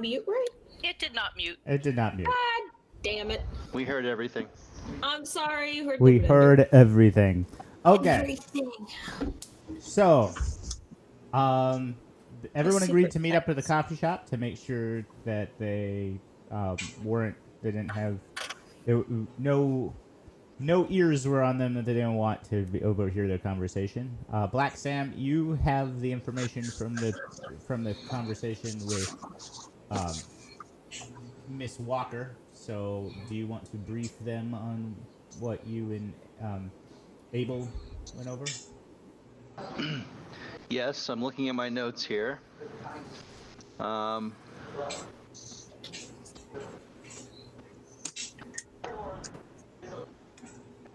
not mute right? It did not mute. It did not mute. God damn it. We heard everything. I'm sorry. You heard We the heard everything. Okay. everything. So, everyone agreed secret to meet up at the text. coffee shop to make sure that they didn't have no ears were on them that they didn't want to overhear their conversation. Black Sam, you have the information from the conversation with Miss Walker. So, do you want to brief them on what you and Abel went over? Yes, I'm looking at my notes here.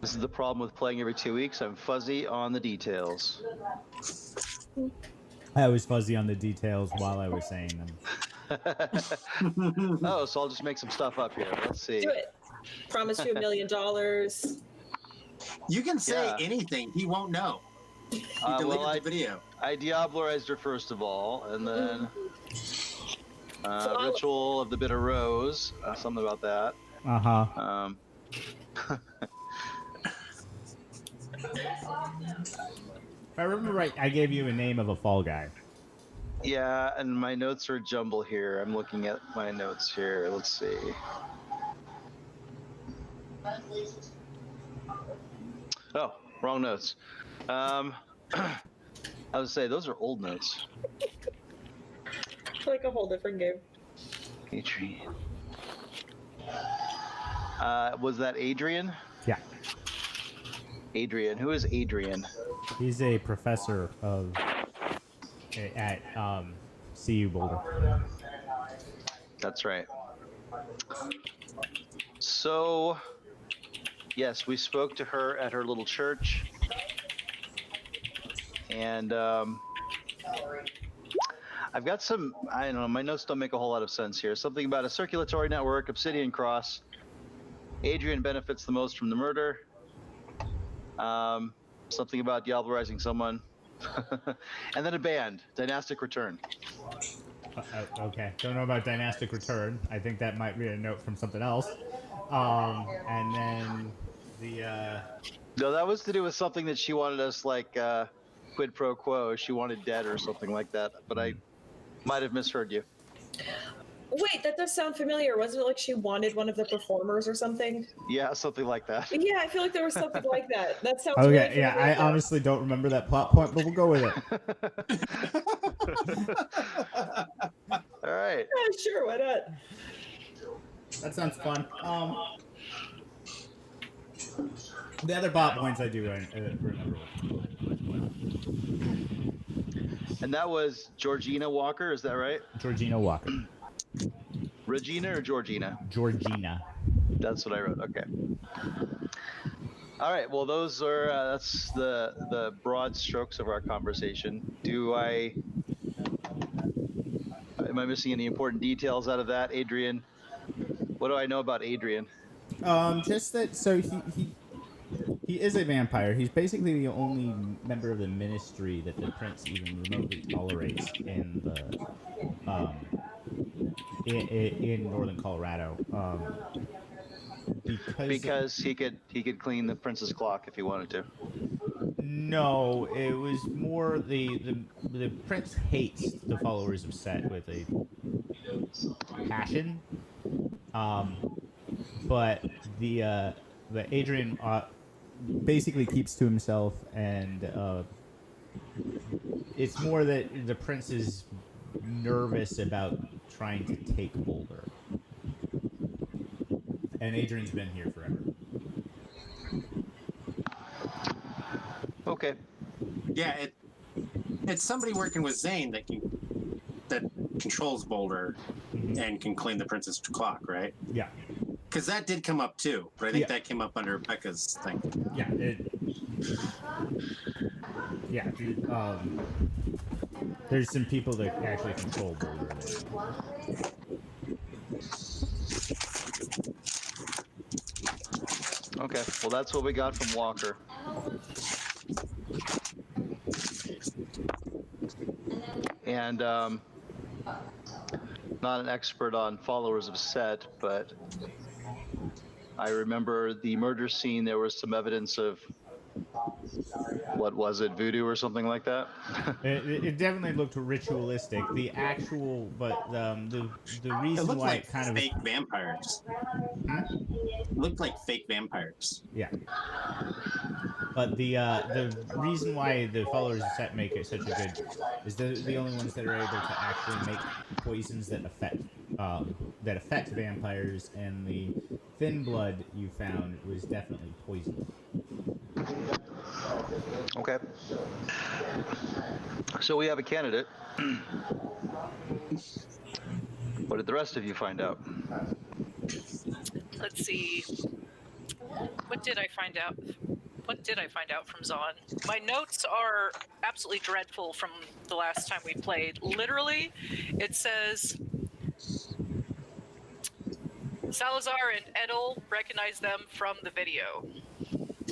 This is the problem with playing every 2 weeks. I'm fuzzy on the details. I was fuzzy on the details while I was saying them. Oh, so I'll just make some stuff up here. Let's see. Do it. Promise you $1 million. You can say Yeah. anything. He won't know. He deleted Well, the video. I Diablerized her first of all, and then So Ritual of the Bitter Rose. Something about that. Uh-huh. If I remember right, I gave you a name of a fall guy. Yeah, and my notes are jumble here. I'm looking at my notes here. Let's see. Oh, wrong notes. I was say those are old notes. like a whole different game. Adrian. Was that Adrian? Yeah. Adrian. Who is Adrian? He's a professor at CU Boulder. That's right. So, yes, we spoke to her at her little church, and I've got some, I don't know, my notes don't make a whole lot of sense here. Something about a circulatory network, Obsidian Cross. Adrian benefits the most from the murder. Something about diablerizing someone. And then a band, Dynastic Return. Okay. Don't know about Dynastic Return. I think that might be a note from something else. And then the... No, that was to do with something that she wanted us, like, quid pro quo. She wanted dead or something like that. But I might have misheard you. Wait, that does sound familiar. Wasn't it like she wanted one of the performers or something? Yeah, something like that. Yeah, I feel like there was something like that. That sounds Okay, really yeah, familiar. I honestly don't remember that plot point, but we'll go with it. All right. Yeah, sure, why not? That sounds fun. The other plot points I do remember. And that was Georgina Walker, is that right? Georgina Walker. Regina or Georgina? Georgina. That's what I wrote. Okay. All right. Well, those are that's the broad strokes of our conversation. Am I missing any important details out of that, Adrian? What do I know about Adrian? Just that. So he is a vampire. He's basically the only member of the ministry that the prince even remotely tolerates in the in northern Colorado. Because he could clean the prince's clock if he wanted to. No, it was more the prince hates the followers of Set with a passion. But the Adrian basically keeps to himself, and it's more that the prince is nervous about trying to take Boulder. And Adrian's been here forever. Okay. Yeah, it's somebody working with Zane that controls Boulder and can clean the princess clock, right? Yeah. Because that did come up too, but I think that came up under Becca's thing. Yeah. There's some people that actually control Boulder. Okay. Well, that's what we got from Walker. And not an expert on followers of Set, but I remember the murder scene. There was some evidence of, what was it, voodoo or something like that? It definitely looked ritualistic. The actual, but the It reason looked why like it kind of fake vampires. It looked like fake vampires. yeah. But the reason why the followers of Set make it such a good is they're the only ones that are able to actually make poisons that affect vampires, and the thin blood you found was definitely poison. Okay. So we have a candidate. What did the rest of you find out? Let's see. What did I find out? What did I find out from Zahn? My notes are absolutely dreadful from the last time we played. Literally, it says Salazar and Edel recognize them from the video.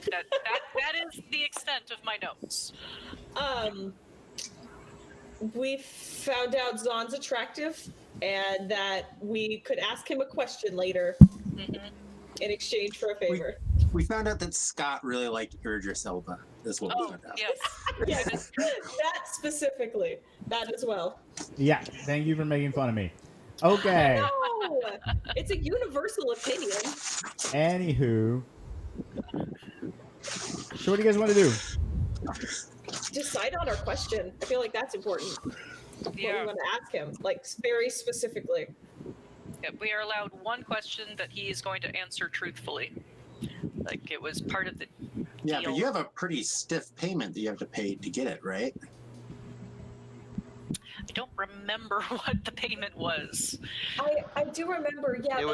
That is the extent of my notes. We found out Zahn's attractive, and that we could ask him a question later in exchange for a favor. We found out that Scott really liked Idris Elba. That's what we Oh, found out. yes. Yes, that specifically. That as well. Yeah, thank you for making fun of me. Okay. No, it's a universal opinion. Anywho, so what do you guys want to do? Decide on our question. I feel like that's important. What we Yeah. want to ask him, like very specifically. Yep, we are allowed one question that he is going to answer truthfully. Like it was part of the Yeah, deal. but you have a pretty stiff payment that you have to pay to get it, right? I don't remember what the payment was. I do remember, yeah. It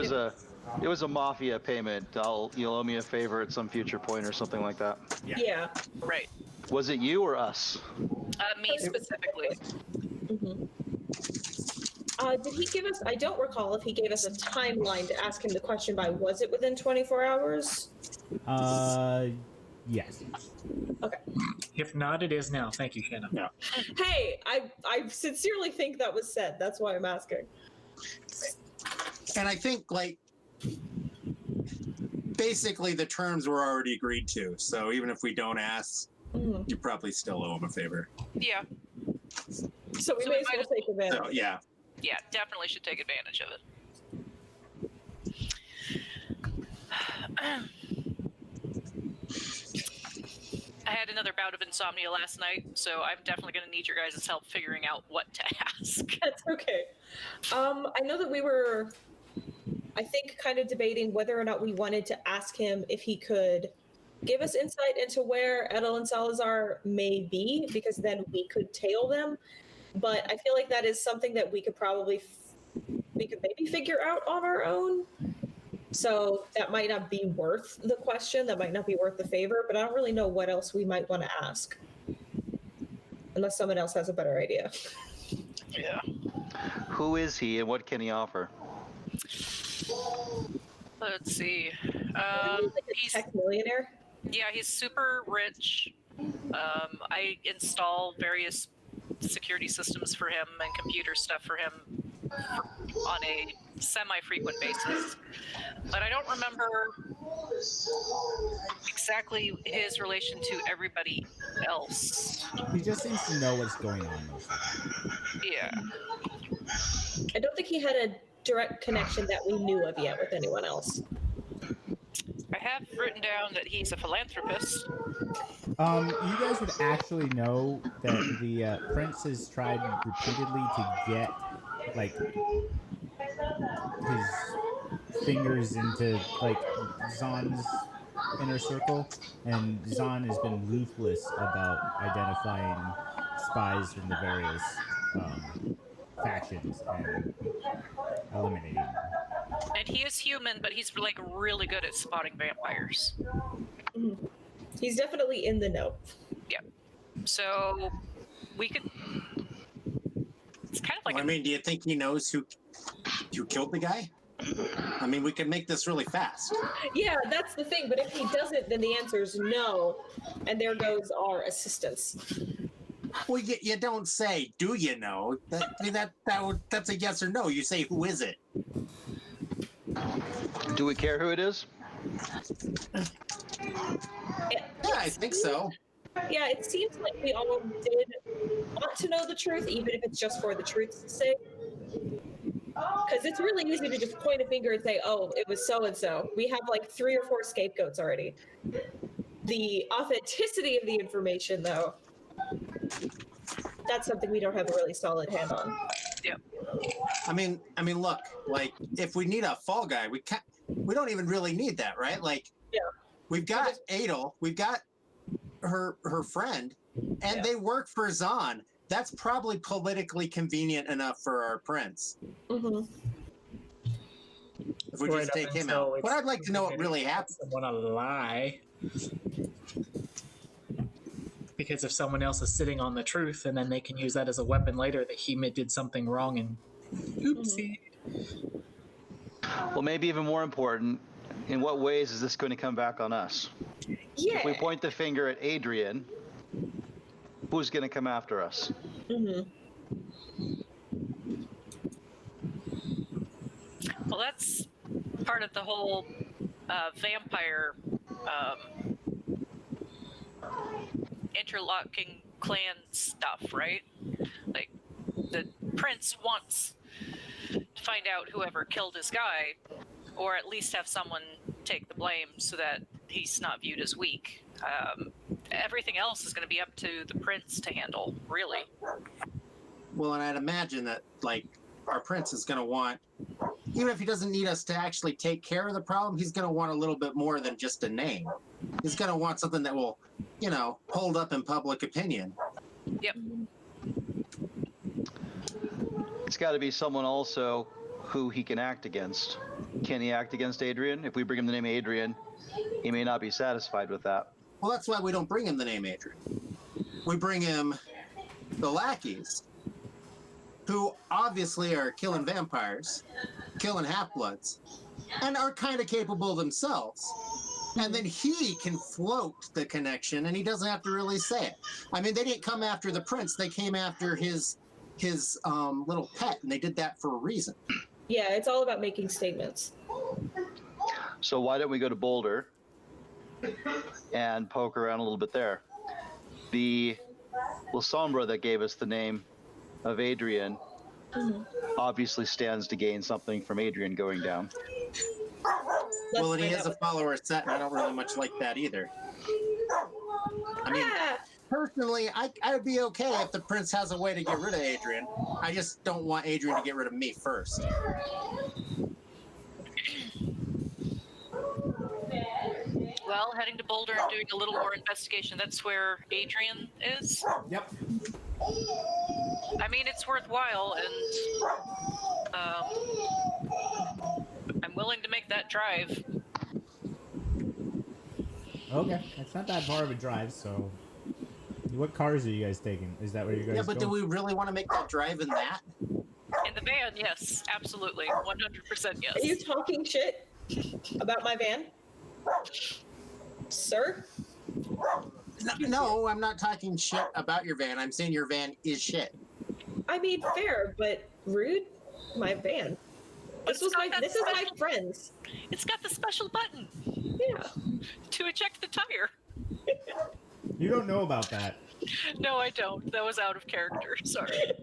that was a mafia payment. You'll owe me a favor at some future point or something like that. Yeah. Right. Was it you or us? Me specifically. Did he give us? I don't recall if he gave us a timeline to ask him the question by. Was it within 24 hours? Yes. Okay. If not, it is now. Thank you, Shannon. Yeah. Hey, I sincerely think that was said. That's why I'm asking. And I think, like, basically the terms were already agreed to. So even if we don't ask, you probably still owe him a favor. Yeah. So we So may we as might well as take advantage. So yeah. Yeah, definitely should take advantage of it. I had another bout of insomnia last night, so I'm definitely going to need your guys' help figuring out what to ask. That's okay. I know that we were, I think, kind of debating whether or not we wanted to ask him if he could give us insight into where Edel and Salazar may be, because then we could tail them. But I feel like that is something that we could probably, we could maybe figure out on our own. So that might not be worth the question. That might not be worth the favor. But I don't really know what else we might want to ask, unless someone else has a better idea. Yeah. Who is he and what can he offer? Let's see. Isn't he like a He's tech millionaire? Yeah, he's super rich. I install various security systems for him and computer stuff for him on a semi-frequent basis. But I don't remember exactly his relation to everybody else. He just seems to know what's going on most of the time. Yeah. I don't think he had a direct connection that we knew of yet with anyone else. I have written down that he's a philanthropist. You guys would actually know that the prince has tried repeatedly to get, like, his fingers into, like, Zahn's inner circle, and Zahn has been ruthless about identifying spies from the various factions and eliminating them. And he is human, but he's like really good at spotting vampires. He's definitely in the know. So we could. It's kind of like I mean, do you think he knows who killed the guy? I mean, we can make this really fast. Yeah, that's the thing. But if he doesn't, then the answer is no. And there goes our assistance. Well, you don't say, "Do you know?" That's a yes or no. You say, "Who is it?" Do we care who it is? Yeah, I think so. Yeah, it seems like we all did want to know the truth, even if it's just for the truth's sake. Because it's really easy to just point a finger and say, oh, it was so and so. We have like 3 or 4 scapegoats already. The authenticity of the information, though, that's something we don't have a really solid hand on. Yep. I mean, look, like if we need a fall guy, we don't even really need that, right? Like, Yeah. we've got Adel, we've got her friend, and they work for Zahn. That's probably politically convenient enough for our prince. Mm-hmm. If we just take him out. But I'd like to know what really happened. Want to lie? Because if someone else is sitting on the truth, and then they can use that as a weapon later that he did something wrong and oopsie. Well, maybe even more important, in what ways is this going to come back on us? Yeah. If we point the finger at Adrian, who's going to come after us? Mm-hmm. Well, that's part of the whole vampire interlocking clan stuff, right? Like, the prince wants to find out whoever killed his guy, or at least have someone take the blame so that he's not viewed as weak. Everything else is going to be up to the prince to handle, really. Well, and I'd imagine that, like, our prince is going to want, even if he doesn't need us to actually take care of the problem, he's going to want a little bit more than just a name. He's going to want something that will, hold up in public opinion. Yep. It's got to be someone also who he can act against. Can he act against Adrian? If we bring him the name Adrian, he may not be satisfied with that. Well, that's why we don't bring him the name Adrian. We bring him the lackeys, who obviously are killing vampires, killing half-bloods, and are kind of capable themselves. And then he can float the connection, and he doesn't have to really say it. I mean, they didn't come after the prince; they came after his little pet, and they did that for a reason. Yeah, it's all about making statements. So why don't we go to Boulder and poke around a little bit there? The La Sombra that gave us the name of Adrian obviously stands to gain something from Adrian going down. Well, and he has a follower set, and I don't really much like that either. I mean, personally, I would be okay if the prince has a way to get rid of Adrian. I just don't want Adrian to get rid of me first. Well, heading to Boulder and doing a little more investigation. That's where Adrian is. Yep. I mean, it's worthwhile, and I'm willing to make that drive. Okay, it's not that far of a drive, so... What cars are you guys taking? Is that where you guys Yeah, but going? do we really want to make that drive in that? In the van, yes, absolutely, 100% yes. Are you talking shit about my van? Sir? No, I'm not talking shit about your van. I'm saying your van is shit. I mean, fair, but rude? My van. This is my friend's. It's got the special button Yeah. to eject the tire. You don't know about that. No, I don't. That was out of character. Sorry.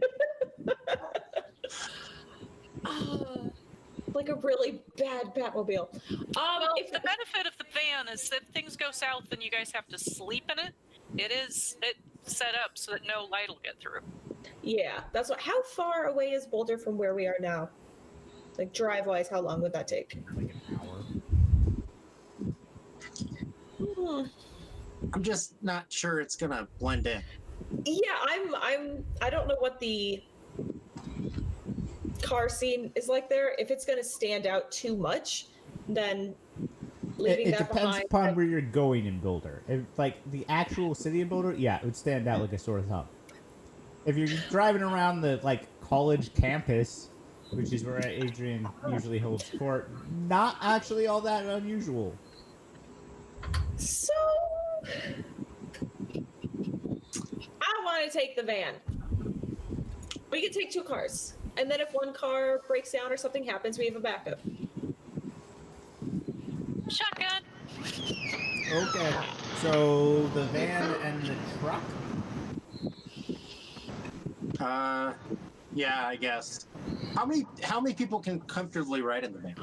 Like a really bad Batmobile. Well, if the benefit of the van is that things go south and you guys have to sleep in it, it's set up so that no light will get through. Yeah, that's what. How far away is Boulder from where we are now? Like drive-wise, how long would that take? Like an hour. I'm just not sure it's gonna blend in. Yeah, I don't know what the car scene is like there. If it's gonna stand out too much, then leaving It that depends behind. upon where you're going in Boulder. If, like, the actual city of Boulder, yeah, it would stand out like a sore thumb. If you're driving around the, like, college campus, which is where Adrian usually holds court, not actually all that unusual. So I want to take the van. We can take 2 cars. And then if one car breaks down or something happens, we have a backup. Shotgun. Okay. So the van and the truck. Yeah, I guess. How many people can comfortably ride in the van?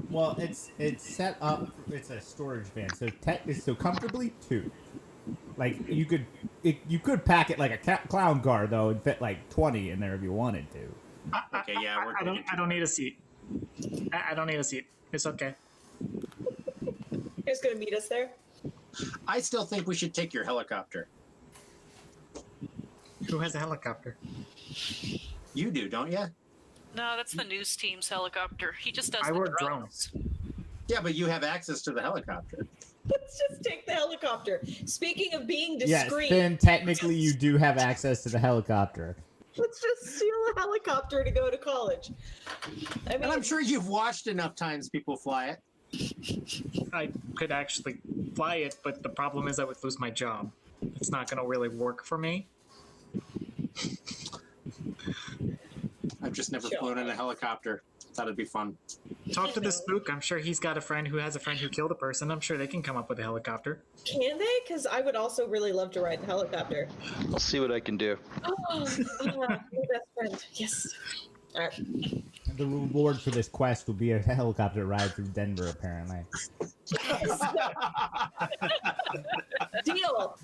Well, it's set up. It's a storage van, so so comfortably 2. Like you could pack it like a clown car though, and fit like 20 in there if you wanted to. Okay, yeah, I don't need a seat. I don't need a seat. It's okay. Who's going to meet us there? I still think we should take your helicopter. Who has a helicopter? You do, don't you? No, that's the news team's helicopter. He just does I the work drones. Yeah, but you have access to the helicopter. Let's just take the helicopter. Speaking of being Yes, discreet, then technically you do have access to the helicopter. let's just steal a helicopter to go to college. I mean, And I'm sure you've watched enough times people fly it. I could actually fly it, but the problem is I would lose my job. It's not going to really work for me. I've just never Sure. flown in a helicopter. Thought it'd be fun. Talk to the spook. I'm sure he's got a friend who has a friend who killed a person. I'm sure they can come up with a helicopter. can they? Because I would also really love to ride a helicopter. I'll see what I can do. Oh, your best friend. Yes. All right. The reward for this quest will be a helicopter ride through Denver, apparently. Deal.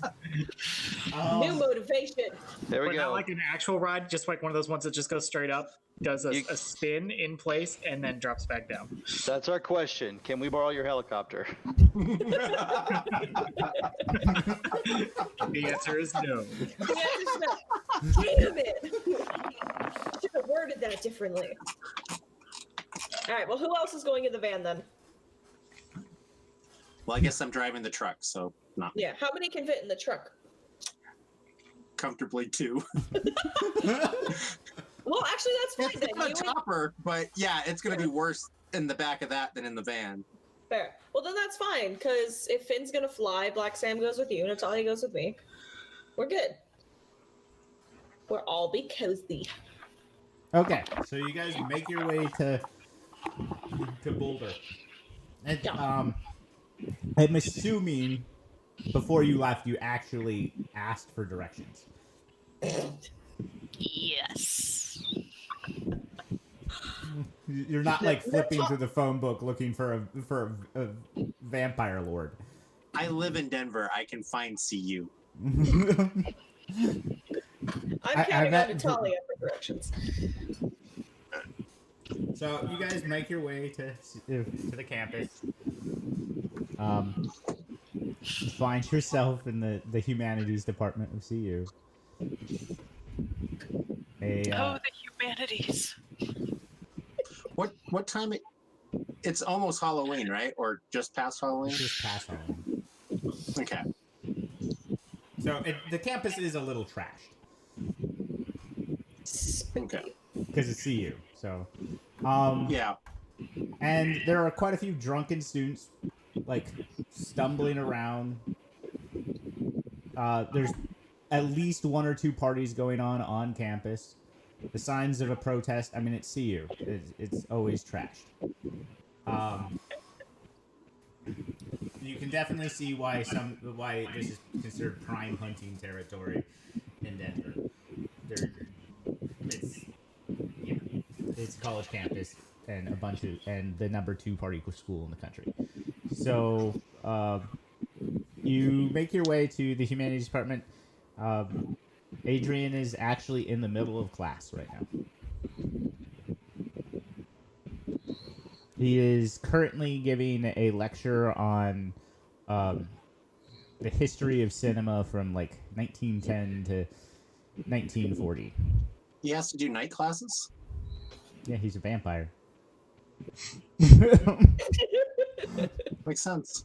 New motivation. There we But go. not like an actual ride, just like one of those ones that just goes straight up, does a spin in place, and then drops back down. That's our question. Can we borrow your helicopter? The answer is no. The answer's no. Damn it. Should have worded that differently. All right. Well, who else is going in the van then? Well, I guess I'm driving the truck, so not Yeah. How many can fit in the truck? comfortably 2. Well, actually, that's fine It's then. not You a and- chopper, but yeah, it's going to be worse in the back of that than in the van. Fair. Well, then that's fine, because if Finn's gonna fly, Black Sam goes with you, and Natalia goes with me. We're good. We'll all be cozy. Okay, so you guys make your way to Boulder. And, Yeah. I'm assuming before you left, you actually asked for directions. Yes. You're not like flipping through the phone book looking for a vampire lord. I live in Denver. I can find CU. I'm I counting on bet- Natalia for directions. So you guys make your way to the campus. Find yourself in the humanities department of CU. Oh, the humanities. What time it's almost Halloween, right? Or just past Halloween? Just past Halloween. Okay. So the campus is a little trashed Okay. because it's CU. So, Yeah. and there are quite a few drunken students, like stumbling around. There's at least 1 or 2 parties going on campus. The signs of a protest. I mean, it's CU. It's always trashed. You can definitely see why this is considered prime hunting territory in Denver. It's a college campus and and the number 2 party school in the country. So you make your way to the humanities department. Adrian is actually in the middle of class right now. He is currently giving a lecture on the history of cinema from like 1910 to 1940. He has to do night classes? Yeah, he's a vampire. Makes sense.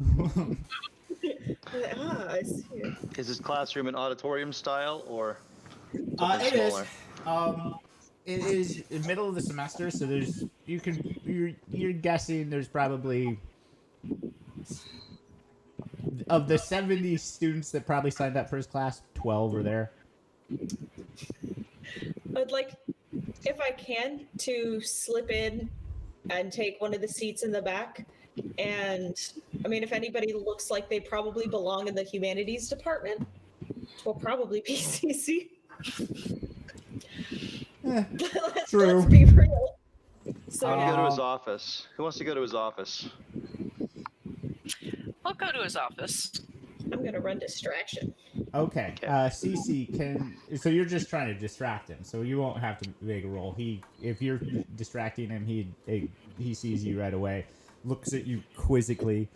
I see. Is his classroom an auditorium style or It is. smaller? It is in the middle of the semester, so you're guessing there's probably of the 70 students that probably signed up for his class, 12 are there. I'd like, if I can, to slip in and take one of the seats in the back. And I mean, if anybody looks like they probably belong in the humanities department, will probably be CC. True. Let's be real. So I'll yeah. go to his office. Who wants to go to his office? I'll go to his office. I'm gonna run distraction. Okay. CC can. So you're just trying to distract him. So you won't have to make a roll. If you're distracting him, he sees you right away, looks at you quizzically.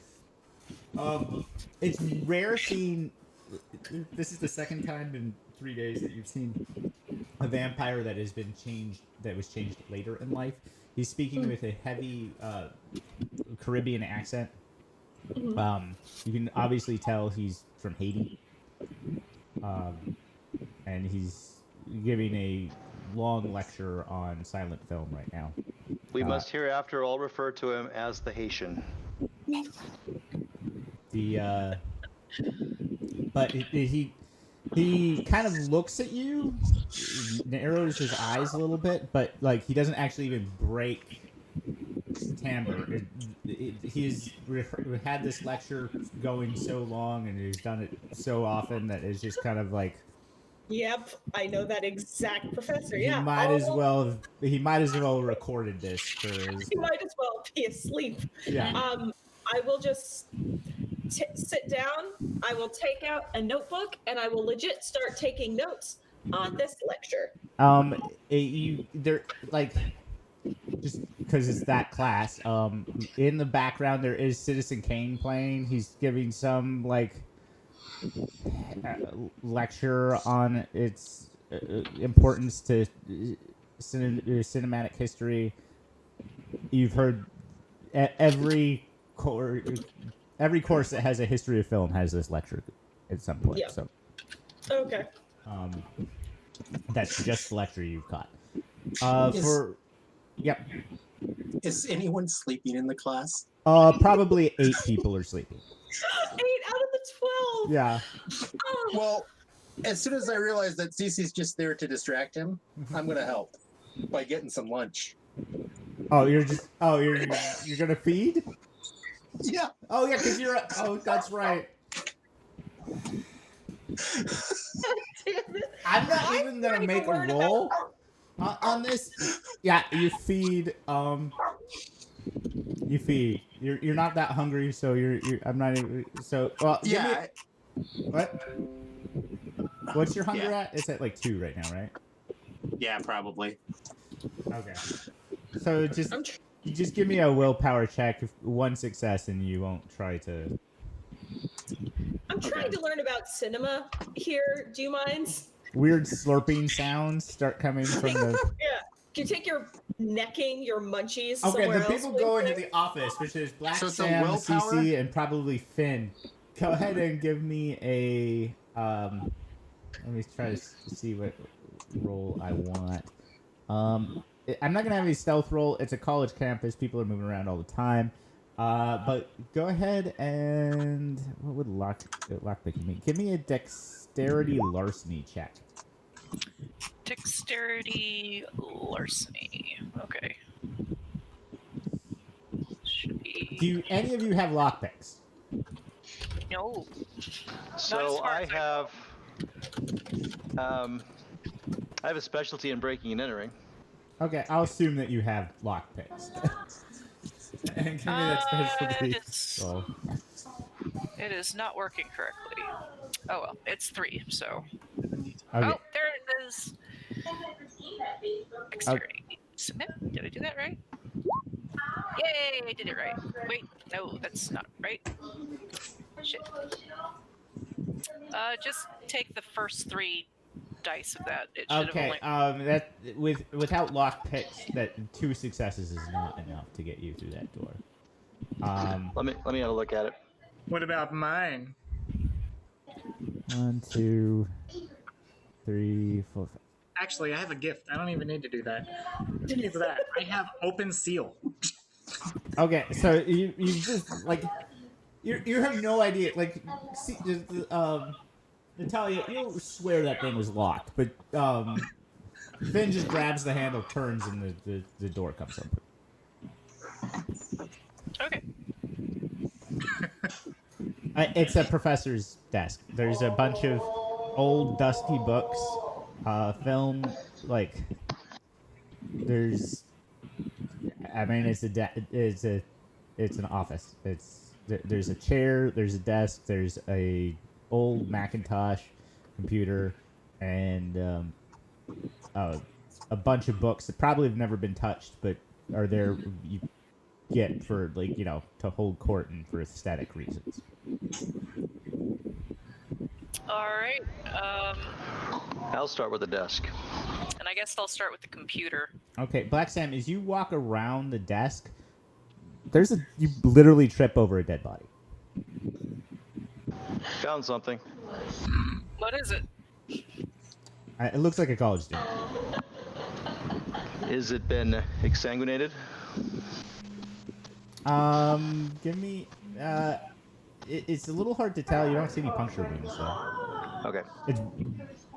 It's rare seeing. This is the second time in 3 days that you've seen a vampire that has been changed. That was changed later in life. He's speaking with a heavy Caribbean accent. You can obviously tell he's from Haiti. And he's giving a long lecture on silent film right now. We must hereafter all refer to him as the Haitian. But he kind of looks at you, narrows his eyes a little bit, but like he doesn't actually even break timbre. He's had this lecture going so long, and he's done it so often that it's just kind of like. Yep, I know that exact professor. He Yeah, might as well recorded this because he might as well be asleep. yeah. I will just sit down. I will take out a notebook and I will legit start taking notes on this lecture. They're like just because it's that class. In the background there is Citizen Kane playing. He's giving some like lecture on its importance to cinematic history. You've heard every course that has a history of film has this lecture at some point. Yeah. So Okay. that's just the lecture you've got. Yep. Is anyone sleeping in the class? Probably 8 people are sleeping. 8 out of the 12. Yeah. Oh. Well, as soon as I realize that Cece's just there to distract him, I'm gonna help by getting some lunch. You're gonna feed? Yeah. Oh yeah, because that's right. I'm not even gonna make a roll on this. Yeah, you feed. You feed. You're not that hungry, so you're I'm not even. So well. Yeah. What? What's your hunger at? It's at like 2 right now, right? Yeah, probably. Okay. So just give me a willpower check. 1 success, and you won't try to. I'm trying to learn about cinema here. Do you mind? Weird slurping sounds start coming from the. Yeah. Can you take your necking, your munchies Okay, somewhere the else? people go into the office, which is Black So it's a Sam, willpower? CC, and probably Finn. Go ahead and give me a. Let me try to see what roll I want. I'm not gonna have a stealth roll. It's a college campus. People are moving around all the time. But go ahead and what would lockpicking mean? Give me a dexterity larceny check. Dexterity larceny. Okay. Should be. Do any of you have lockpicks? No. So far I as I have a specialty in breaking and entering. Okay, I'll assume that you have lockpicks. And give me that specialty. roll. It is not working correctly. Oh well, it's 3. So. Okay. Oh, there it is. Dexterity. Submit. Did I do that right? Yay! I did it right. Wait, no, that's not right. Shit. Just take the first 3 dice of that. It should Okay, have only. that without lockpicks, that 2 successes is not enough to get you through that door. Let me have a look at it. What about mine? 1, 2, 3, 4, 5. Actually, I have a gift. I don't even need to do that. Who needs that? I have open seal. Okay, so you just like you have no idea. Like, see, Natalia, you swear that thing was locked, but Finn just grabs the handle, turns, and the door comes open. Okay. It's a professor's desk. There's a bunch of old, dusty books, film. Like, there's. I mean, it's an office. There's a chair. There's a desk. There's a old Macintosh computer, and a bunch of books that probably have never been touched, but are there you get for to hold court and for aesthetic reasons. All right. I'll start with the desk. And I guess I'll start with the computer. Okay, Black Sam, as you walk around the desk, you literally trip over a dead body. Found something. What is it? It looks like a college student. Is it been exsanguinated? Give me. It's a little hard to tell. You don't see any puncture wounds, though. Okay. It's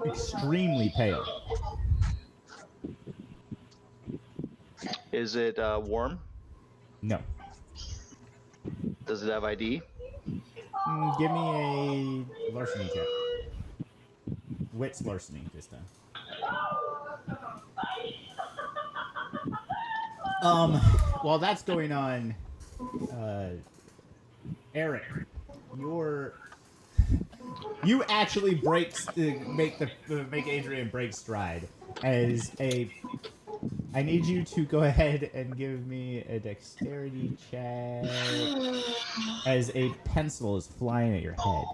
extremely pale. Is it warm? No. Does it have ID? Give me a larceny check. Wits larceny this time. While that's going on, Eric, you actually make Adrian break stride I need you to go ahead and give me a dexterity check as a pencil is flying at your head.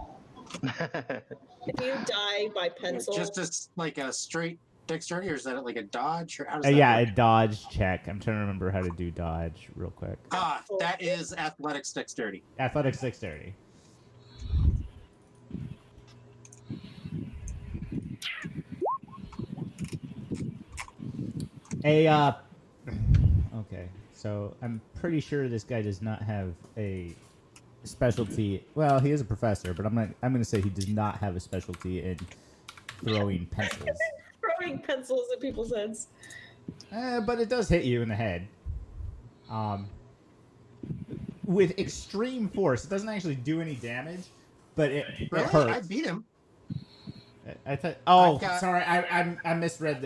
If you die by pencil, Just like a straight dexterity, or is that like a dodge? Or how does Yeah, that a dodge check. I'm trying to remember how to do dodge real quick. that is athletics dexterity. Athletics dexterity. Okay, so I'm pretty sure this guy does not have a specialty. Well, he is a professor, but I'm gonna say he does not have a specialty in throwing pencils. throwing pencils at people's heads. But it does hit you in the head. With extreme force. It doesn't actually do any damage, but it hurts. I beat him. I thought. Oh, sorry. I misread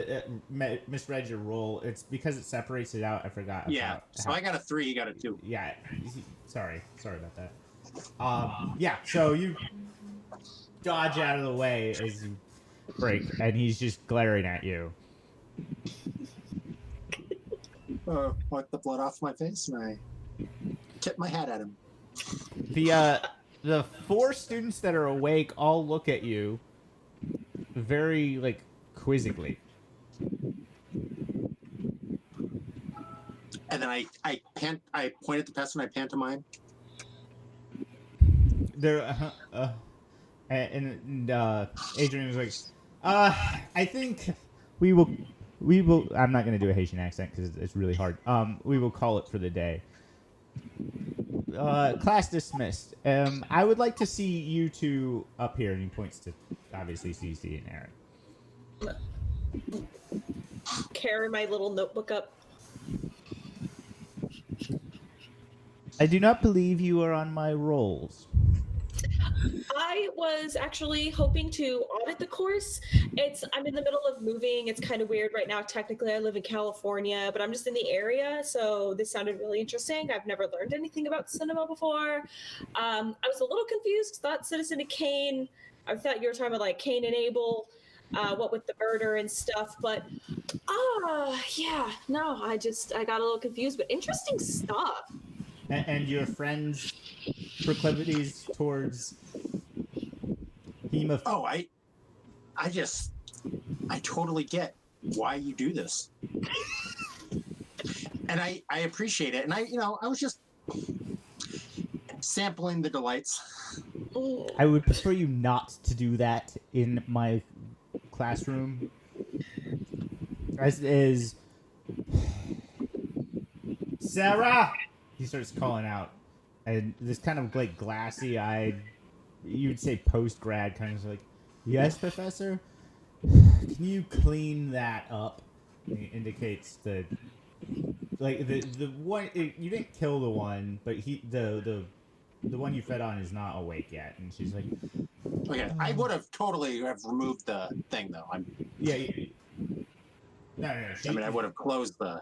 your roll. It's because it separates it out. I forgot. Yeah. So I got a 3. You got a 2. Yeah. Sorry about that. Yeah. So you dodge out of the way as you break, and he's just glaring at you. Wipe the blood off my face, and I tip my hat at him. The 4 students that are awake all look at you very quizzically. And then I point at the pest and I pantomime. They're and Adrian was like, I think we will. I'm not going to do a Haitian accent because it's really hard. We will call it for the day. Class dismissed. I would like to see you two up here, and he points to obviously CC and Aaron. Carry my little notebook up. I do not believe you are on my rolls. I was actually hoping to audit the course. I'm in the middle of moving. It's kind of weird right now. Technically, I live in California, but I'm just in the area. So this sounded really interesting. I've never learned anything about cinema before. I was a little confused. Thought Citizen Kane. I thought you were talking about Cain and Abel, what with the murder and stuff. But yeah, no, I got a little confused. But interesting stuff. And your friend's proclivities towards hemophilia. Oh, I totally get why you do this. And I appreciate it. And I was just sampling the delights. I would prefer you not to do that in my classroom. As is Sarah! He starts calling out. And this kind of glassy-eyed, you would say post-grad, kind of Yes, Professor? Can you clean that up? He indicates the one you didn't kill the one, but the one you fed on is not awake yet. And she's like, Okay, I would have totally have removed the thing though. yeah. No. I mean, I would have closed the.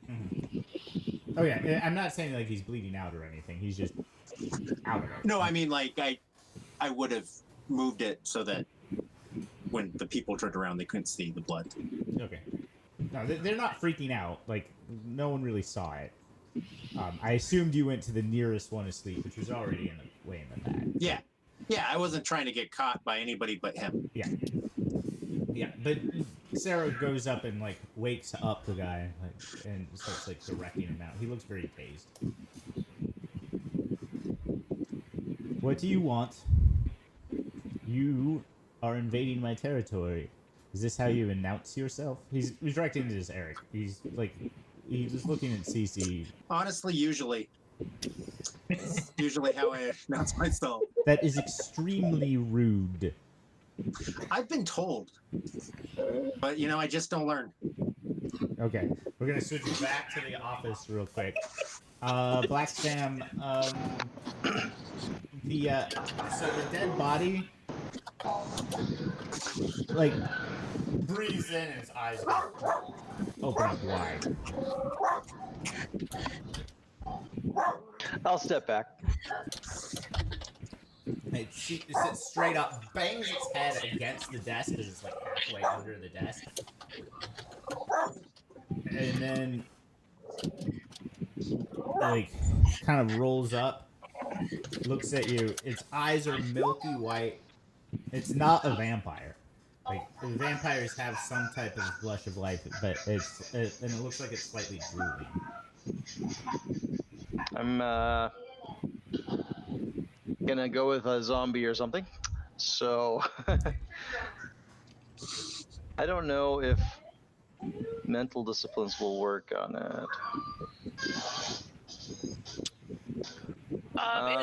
Mhm. Oh yeah, I'm not saying like he's bleeding out or anything. He's just out of it. No, I mean like I would have moved it so that when the people turned around, they couldn't see the blood. Okay. No, they're not freaking out. Like, no one really saw it. I assumed you went to the nearest one asleep, which was already way in the back. Yeah, I wasn't trying to get caught by anybody but him. Yeah. But Sarah goes up and like wakes up the guy, like, and starts like directing him out. He looks very dazed. What do you want? You are invading my territory. Is this how you announce yourself? He's directing this Eric. He's just looking at Cece. Honestly, usually how I announce myself. That is extremely rude. I've been told, but I just don't learn. Okay, we're gonna switch back to the office real quick. Black Sam, so the dead body, like, breathes in and his eyes open up wide. I'll step back. It sits straight up, bangs its head against the desk because it's like halfway under the desk. And then, like, kind of rolls up, looks at you. Its eyes are milky white. It's not a vampire. Like, the vampires have some type of blush of life, but and it looks like it's slightly drooling. I'm gonna go with a zombie or something. So I don't know if mental disciplines will work on it.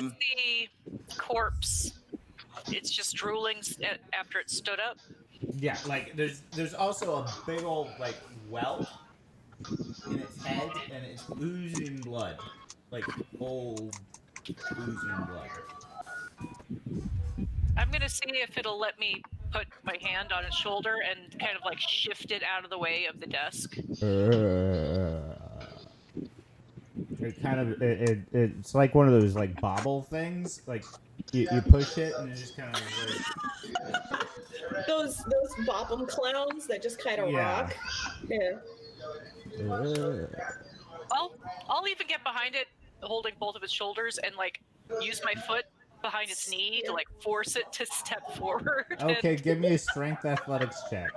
Is the corpse? It's just drooling after it stood up. Yeah, like there's also a big old like welt in its head, and it's oozing blood, like old oozing blood. I'm gonna see if it'll let me put my hand on its shoulder and kind of like shift it out of the way of the desk. It kind of it's like one of those like bobble things. Like you push it and it just kind of like Those bobbum clowns that just kind of rock. Yeah. I'll even get behind it, holding both of its shoulders, and like use my foot behind its knee to like force it to step forward. Okay, give me a strength athletics check.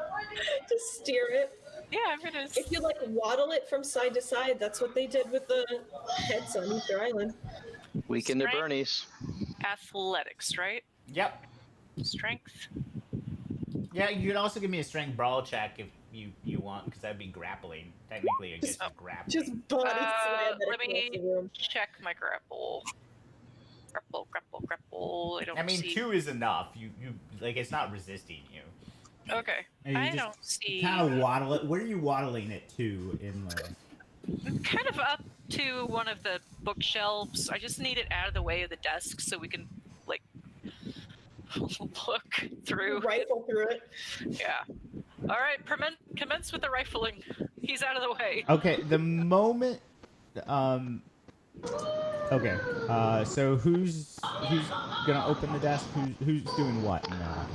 Just steer it. Yeah, I'm gonna. If you like waddle it from side to side, that's what they did with the heads on Easter Island. Weekend at Strength. Bernie's. Athletics, right? Yep. Strength. Yeah, you can also give me a strength brawl check if you want, because that'd be grappling. Technically, I guess it's grappling. Just body slam it Let me across the room. check my grapple. Grapple. I don't see. 2 is enough. You like it's not resisting you. Okay. And you I just don't see. Kind of waddle it. Where are you waddling it to in the? Kind of up to one of the bookshelves. I just need it out of the way of the desk so we can like look through. Rifle through it. Yeah. All right. Commence with the rifling. He's out of the way. Okay, the moment. Okay. So who's gonna open the desk? Who's doing what now?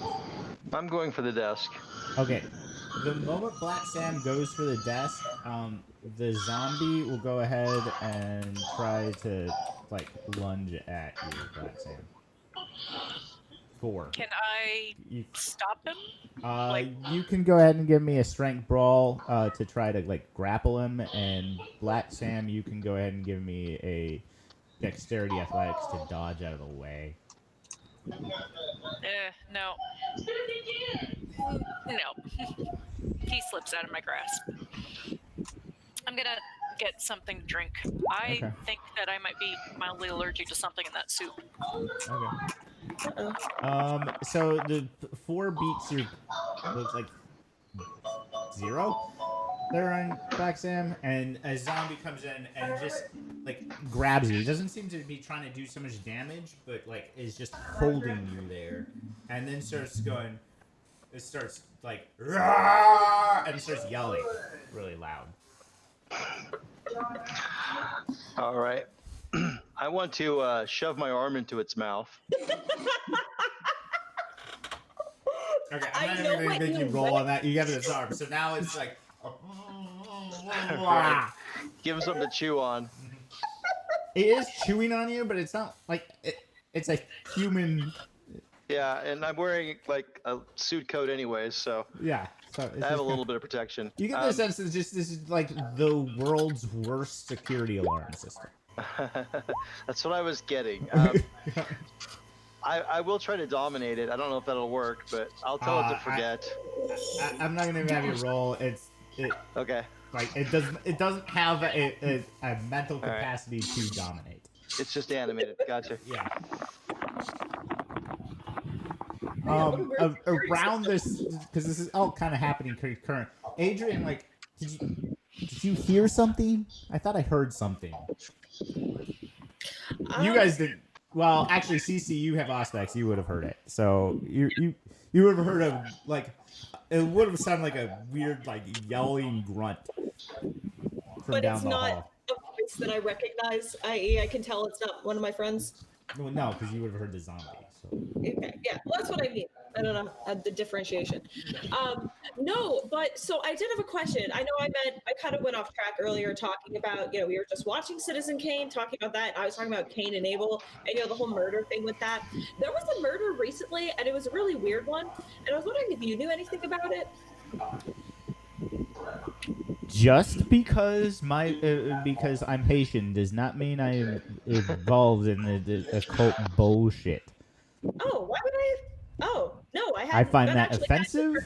I'm going for the desk. Okay. The moment Black Sam goes for the desk, the zombie will go ahead and try to like lunge at you, Black Sam. 4. Can I stop him? You can go ahead and give me a strength brawl to try to like grapple him, and Black Sam, you can go ahead and give me a dexterity athletics to dodge out of the way. No. No. He slips out of my grasp. I'm gonna get something to drink. I Okay. think that I might be mildly allergic to something in that soup. Okay. Uh-oh. So the 4 beats your looks like 0 there on Black Sam, and a zombie comes in and just like grabs you. He doesn't seem to be trying to do so much damage, but like is just holding you there, and then starts going. It starts like "Rah!" and starts yelling really loud. All right. I want to shove my arm into its mouth. Okay, I I'm not know even what gonna make you you roll meant. on that. You have this arm, so now it's like. Right. Give him something to chew on. It is chewing on you, but it's not like it's a human. Yeah, and I'm wearing like a suit coat anyways, so Yeah, so it's I have a just little bit of protection. You get the sense that this is like the world's worst security alarm system. That's what I was getting. I will try to dominate it. I don't know if that'll work, but I'll tell it to forget. I'm not gonna have you roll. Okay. Like it doesn't have a mental All right. capacity to dominate. It's just animated. Gotcha. Yeah. We're Around this, because this is all kind of happening concurrent. Adrian, like, did you hear something? I thought I heard something. You guys didn't. Well, actually, CC, you have Auspex. You would have heard it. So you would have heard of like it would have sounded like a weird like yelling grunt from but down it's the not hall. a voice that I recognize, i.e. I can tell it's not one of my friends. Well, no, because you would have heard the zombie. So. Okay, yeah, well, that's what I mean. I don't know the differentiation. No, but so I did have a question. I know I kind of went off track earlier talking about, we were just watching Citizen Kane, talking about that. I was talking about Cain and Abel and, the whole murder thing with that. There was a murder recently, and it was a really weird one. And I was wondering if you knew anything about it. Just because because I'm Haitian does not mean I'm involved in the occult bullshit. Oh, why would I? Oh, no, I find that offensive.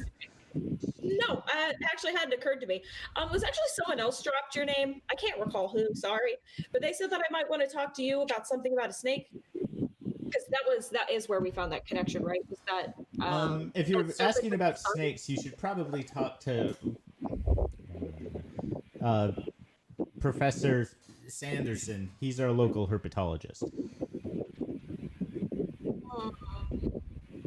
No, it actually hadn't occurred to me. It was actually someone else dropped your name. I can't recall who, sorry. But they said that I might want to talk to you about something about a snake. Because that is where we found that connection, right? Was that if you're asking about snakes, you should probably talk to Professor Sanderson. He's our local herpetologist.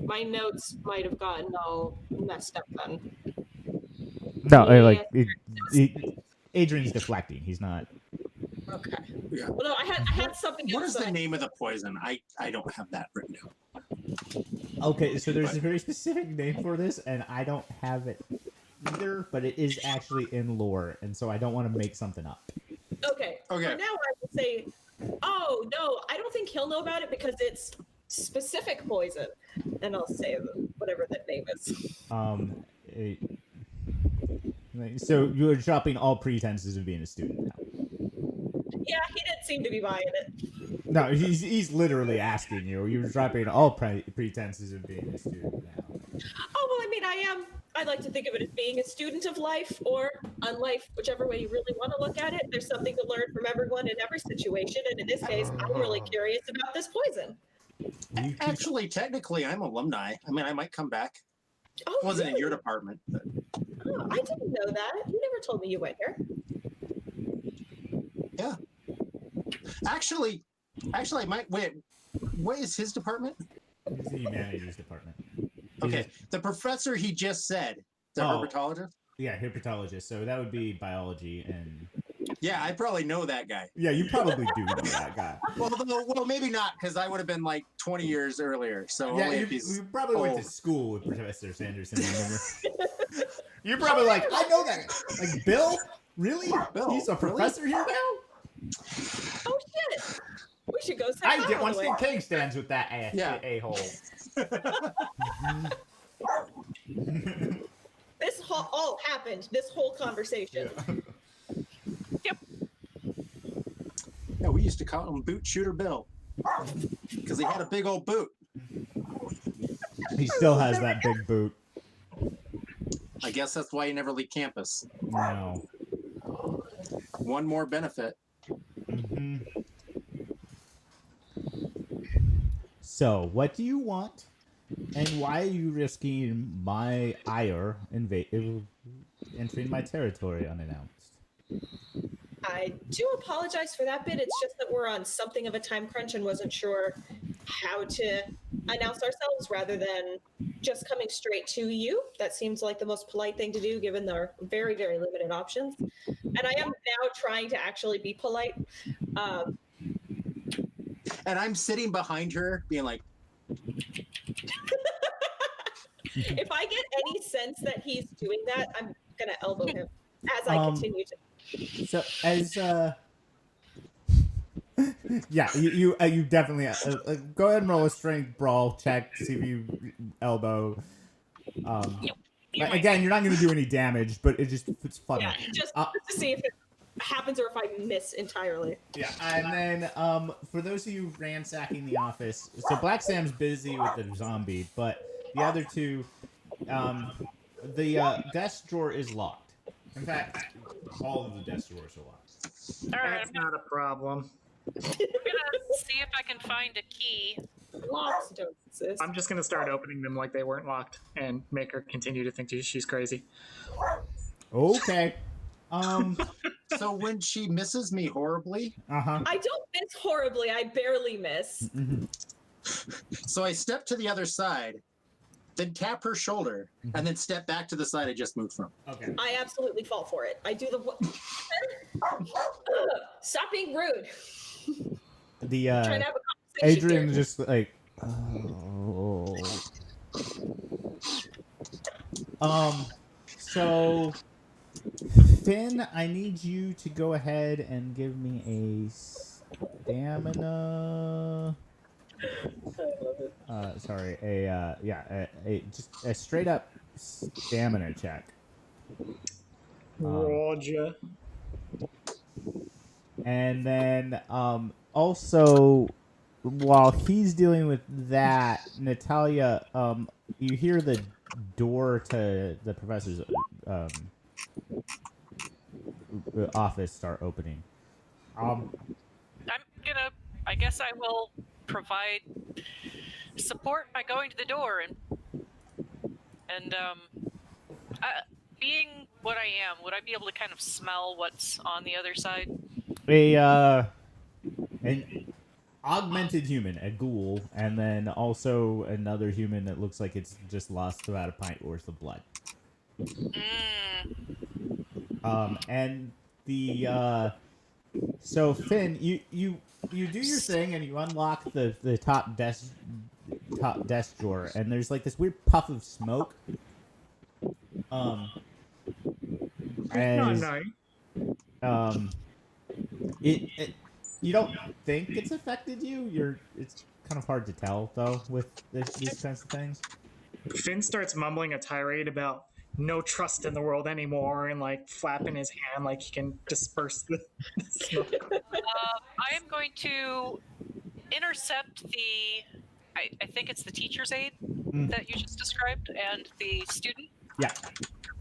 My notes might have gotten all messed up then. No, Yeah. Adrian's deflecting. He's not. Okay. Yeah. Well, no, I had something else. What is the name of the poison? I don't have that written down. Okay, so there's a very specific name for this, and I don't have it either, but it is actually in lore, and so I don't want to make something up. Okay. For now, I would say, oh, no, I don't think he'll know about it because it's specific poison. And I'll say whatever that name is. So you're dropping all pretenses of being a student now. Yeah, he didn't seem to be buying it. No, he's literally asking you. You're dropping all pretenses of being a student now. Oh, well, I mean, I like to think of it as being a student of life or unlife, whichever way you really want to look at it. There's something to learn from everyone in every situation. And in this case, I'm really curious about this poison. Actually, technically, I'm alumni. I mean, I might come back. Oh, I wasn't really? in your department. But... Oh, I didn't know that. You never told me you went here. Yeah. Actually, I might wait. What is his department? It's the humanities department. Okay, the professor he just said, the herpetologist. Yeah, herpetologist. So that would be biology and. Yeah, I probably know that guy. Yeah, you probably do know that guy. Well, maybe not, because I would have been like 20 years earlier. So yeah, you probably went to school with Professor Sanderson. Remember? You're probably like, I know that guy. Like Bill. Really? Bill, He's a professor here now? Oh, shit. We should go say I hi get all one the way. stick cake stands with that a-hole. This all happened, this whole conversation. Yep. Yeah, we used to call him Boot Shooter Bill because he had a big old boot. He still has that big boot. I guess that's why he never leave campus. No. One more benefit. Mm-hmm. So, what do you want, and why are you risking my ire entering my territory unannounced? I do apologize for that bit. It's just that we're on something of a time crunch and wasn't sure how to announce ourselves rather than just coming straight to you. That seems like the most polite thing to do given our very, very limited options. And I am now trying to actually be polite. And I'm sitting behind her, being like, If I get any sense that he's doing that, I'm going to elbow him as I continue to. So as yeah, you definitely go ahead and roll a strength brawl check to see if you elbow. Again, you're not going to do any damage, but it's funny. Yeah, just to see if it happens or if I miss entirely. Yeah, and then for those of you ransacking the office, so Black Sam's busy with the zombie, but the other two, the desk drawer is locked. In fact, all of the desk drawers are locked. All right, That's not a problem. I'm gonna see if I can find a key. Locks don't exist. I'm just gonna start opening them like they weren't locked and make her continue to think she's crazy. Okay. so when she misses me horribly, I don't miss horribly. I barely miss. So I step to the other side, then tap her shoulder, and then step back to the side I just moved from. Okay. I absolutely fall for it. I do the. Stop being rude. The Trying to have a conversation Adrian here. just like. Oh. So Finn, I need you to go ahead and give me a stamina. Sorry, just a straight up stamina check. Roger. And then also while he's dealing with that, Natalia, you hear the door to the professor's office start opening. I guess I will provide support by going to the door and being what I am, would I be able to kind of smell what's on the other side? An augmented human, a ghoul, and then also another human that looks like it's just lost about a pint worth of blood. And the so Finn, you do your thing and you unlock the top desk drawer, and there's like this weird puff of smoke. It you don't think it's affected you. It's kind of hard to tell though with these kinds of things. Finn starts mumbling a tirade about no trust in the world anymore and like flapping his hand like he can disperse the smoke. I am going to intercept I think it's the teacher's aide that you just described and the student. Yeah.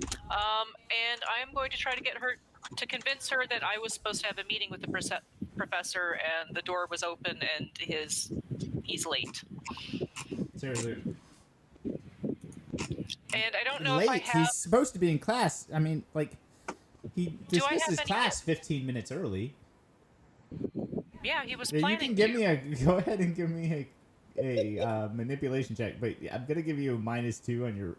And I am going to try to get her to convince her that I was supposed to have a meeting with the professor and the door was open and he's late. Seriously. And I don't know late. if I have. He's supposed to be in class. I mean, like, he dismissed his any- class 15 minutes early. Yeah, he was Yeah, planning. you can give me go ahead and give me a manipulation check, but I'm gonna give you a -2 on your,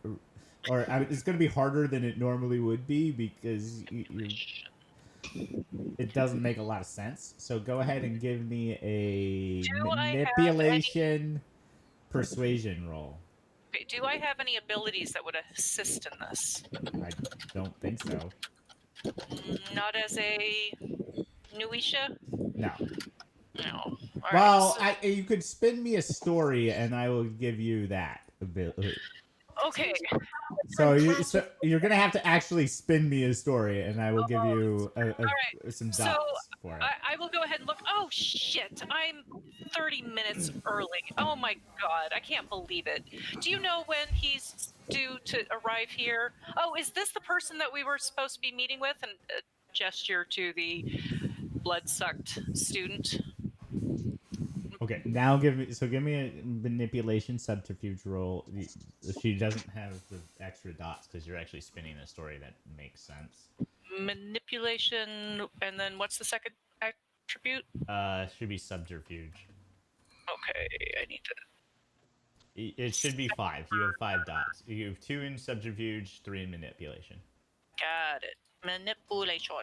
it's gonna be harder than it normally would be because it doesn't make a lot of sense. So go ahead and give me a manipulation persuasion roll. Okay, do I have any abilities that would assist in this? I don't think so. Not as a Nuisha? No. No. All Well, right, you could spin me a story, and I will give you that ability. okay. So you're gonna have to actually spin me a story, and I will give you some dots for it. I will go ahead and look. Oh shit! I'm 30 minutes early. Oh my god! I can't believe it. Do you know when he's due to arrive here? Oh, is this the person that we were supposed to be meeting with? And gesture to the blood-sucked student. Okay. Okay, now give me a manipulation subterfuge roll. She doesn't have the extra dots because you're actually spinning a story that makes sense. Manipulation, and then what's the second attribute? Should be subterfuge. Okay, I need to. It should be 5. You have 5 dots. You have 2 in subterfuge, 3 in manipulation. Got it. Manipulation.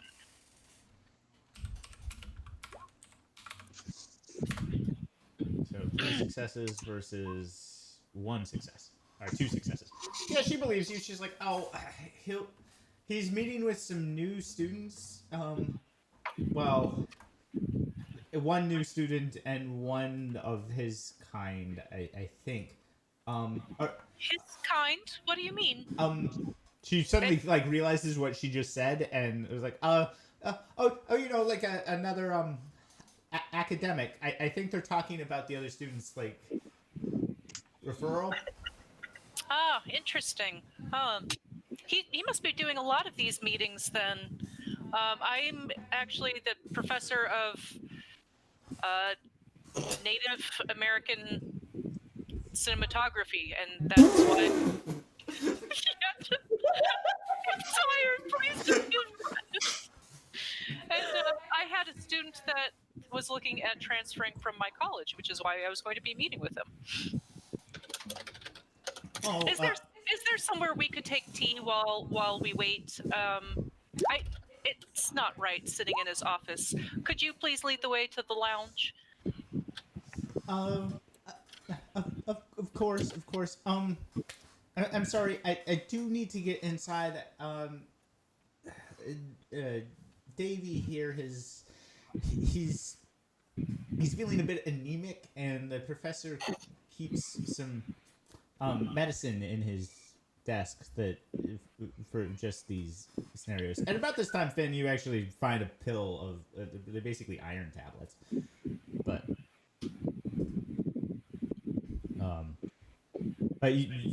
So 3 successes versus 1 success, or 2 successes. Yeah, she believes you. She's like, oh, he's meeting with some new students. Well, one new student and one of his kind, I think. His kind? What do you mean? She suddenly like realizes what she just said and was like, you know, like another academic. I think they're talking about the other students, like referral. Ah, interesting. He must be doing a lot of these meetings then. I'm actually the professor of Native American cinematography, and that's why I'm tired. Please don't give me. And I had a student that was looking at transferring from my college, which is why I was going to be meeting with him. Oh, Is there somewhere we could take tea while we wait? It's not right sitting in his office. Could you please lead the way to the lounge? Of course. I'm sorry. I do need to get inside. Davey here he's feeling a bit anemic, and the professor keeps some medicine in his desk that for just these scenarios. And about this time, Finn, you actually find a pill of they're basically iron tablets, but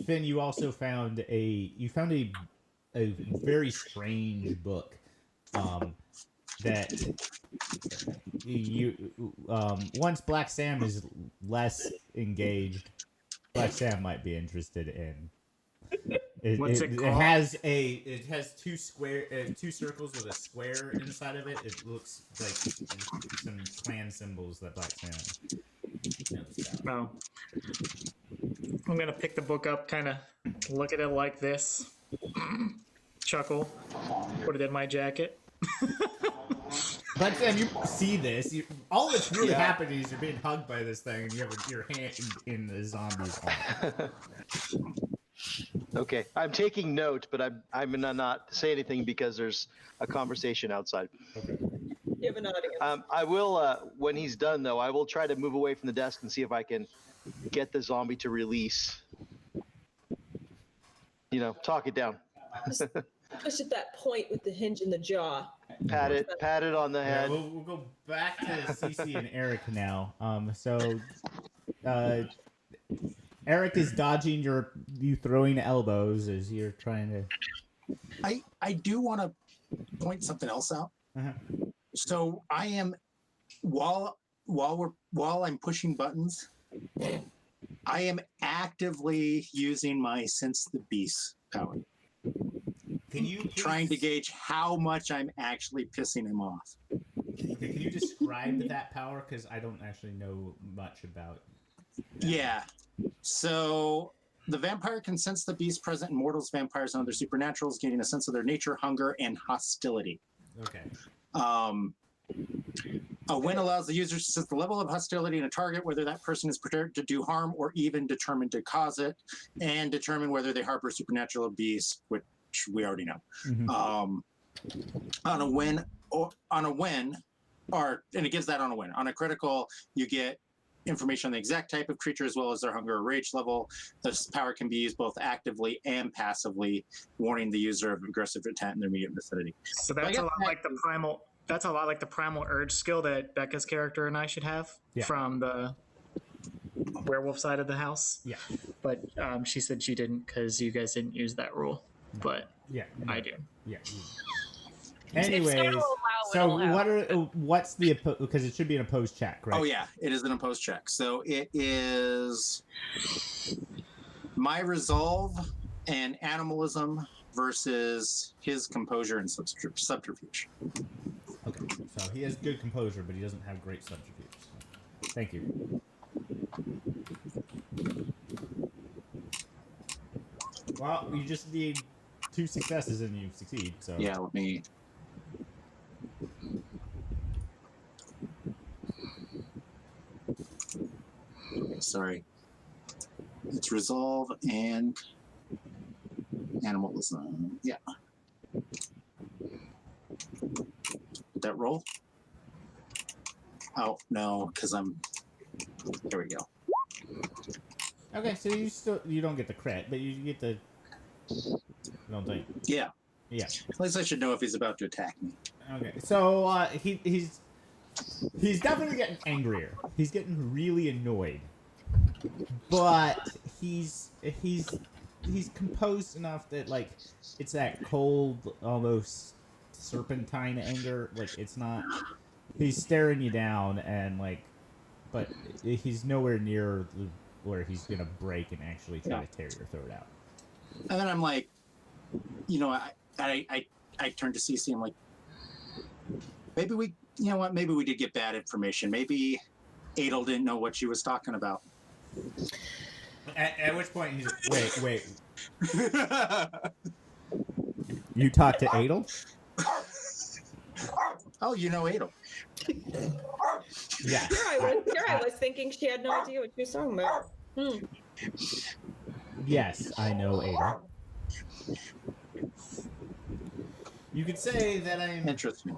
Finn, you also found a very strange book that you once Black Sam is less engaged, Black Sam might be interested in. What's it called? It has two circles with a square inside of it. It looks like some clan symbols that Black Sam knows about. Oh. I'm gonna pick the book up, kind of look at it like this, chuckle, put it in my jacket. Black Sam, you see this. All that's really happening is you're being hugged by this thing, and you have your hand in the zombie's arm. Okay, I'm taking note, but I'm gonna not say anything because there's a conversation outside. Okay. You have an audience. I will, when he's done though, I will try to move away from the desk and see if I can get the zombie to release. You know, talk it down. Just push at that point with the hinge in the jaw. Pat it on the head. We'll go back to Cece and Eric now. Eric is dodging you throwing elbows as you're trying to. I do want to point something else out. Uh-huh. So I am while I'm pushing buttons, I am actively using my Sense the Beast power. Can you trying to gauge how much I'm actually pissing him off. Can you describe that power? Because I don't actually know much about that. Yeah. So the vampire can sense the beast present in mortals, vampires, and other supernaturals, gaining a sense of their nature, hunger, and hostility. Okay. A win allows the user to sense the level of hostility in a target, whether that person is prepared to do harm or even determined to cause it, and determine whether they harbor supernatural beasts, which we already know. Mm-hmm. On a win, and it gives that on a win. On a critical, you get information on the exact type of creature as well as their hunger or rage level. This power can be used both actively and passively, warning the user of aggressive intent in their immediate vicinity. So that's a lot like the primal. That's a lot like the primal urge skill that Becca's character and I should have from the werewolf side of the house. Yeah. But she said she didn't because you guys didn't use that rule. But yeah, I do. Yeah. Anyways, allow, so it'll what's the because it should be an opposed check, right? Oh yeah, it is an opposed check. So it is my resolve and animalism versus his composure and subterfuge. Okay, so he has good composure, but he doesn't have great subterfuge. So, thank you. Well, you just need 2 successes and you succeed. So Yeah, let me. Okay, sorry. It's resolve and animalism. Yeah. Did that roll? Oh no, because I'm. There we go. Okay, so you don't get the crit, but you get the. I don't think. Yeah. Yeah. At least I should know if he's about to attack me. Okay, so he's definitely getting angrier. He's getting really annoyed, but he's composed enough that like it's that cold, almost serpentine anger. Like it's not. He's staring you down and like, but he's nowhere near where he's gonna break and actually try to tear your throat out. And then I'm like, I turn to CC. I'm like, maybe we, you know what? Maybe we did get bad information. Maybe Adel didn't know what she was talking about. At which point he's wait. You talked to Adel? Oh, you know Adel. Yeah. Here I was thinking she had no idea what she was talking about. Yes, I know Adel. You could say that I'm. Interesting.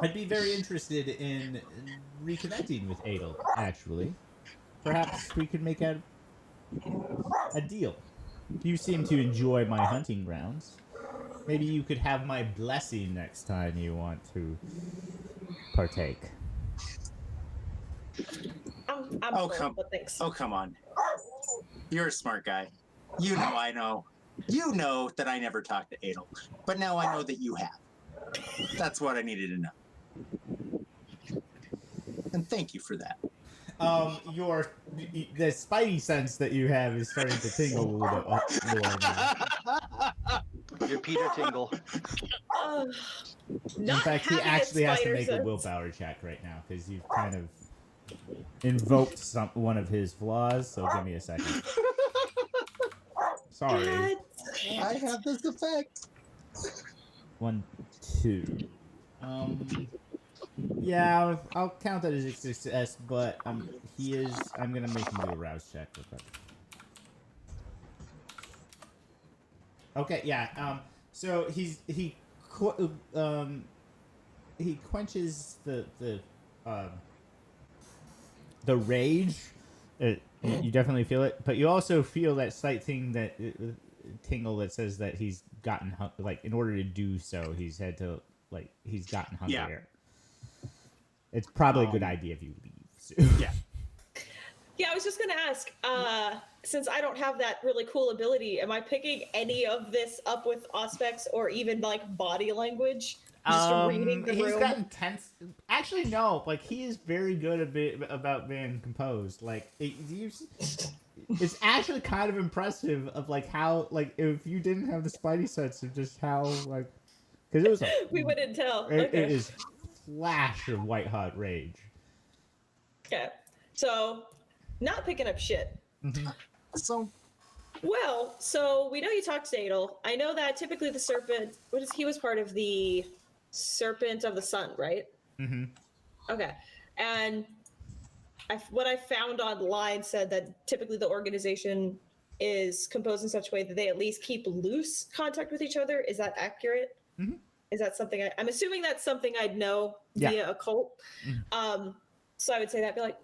I'd be very interested in reconnecting with Adel, actually. Perhaps we could make a deal. You seem to enjoy my hunting grounds. Maybe you could have my blessing next time you want to partake. I'm full, but thanks. Oh, come on. You're a smart guy. You know I know. You know that I never talked to Adel. But now I know that you have. That's what I needed to know. And thank you for that. The spidey sense that you have is starting to tingle a little bit more now. Your Peter Tingle. In fact, he actually has to make a willpower check right now because you've kind of invoked one of his flaws. So give me a second. Sorry. I have this effect. 1, 2. Yeah, I'll count that as a success, but I'm gonna make him do a rouse check real quick. Okay, yeah. So he quenches the rage. You definitely feel it, but you also feel that slight thing that tingle that says that he's gotten like in order to do so he's gotten hungrier. Yeah. It's probably a good idea if you leave soon. Yeah. Yeah, I was just gonna ask. Since I don't have that really cool ability, am I picking any of this up with aspects or even like body language? Just reading the he's room? gotten tense. Actually, no. Like he is very good about being composed. Like it's actually kind of impressive of like how like if you didn't have the spidey sense of just how like because it was we wouldn't tell. It is flash of white hot rage. Okay, so not picking up shit. Mm-hmm. So we know you talked to Adel. I know that typically the serpent. He was part of the Serpent of the Sun, right? Mm-hmm. Okay, and what I found online said that typically the organization is composed in such a way that they at least keep loose contact with each other. Is that accurate? Mm-hmm. Is that something I'm assuming that's something I'd know via occult. Mm-hmm. So I would say that, be like,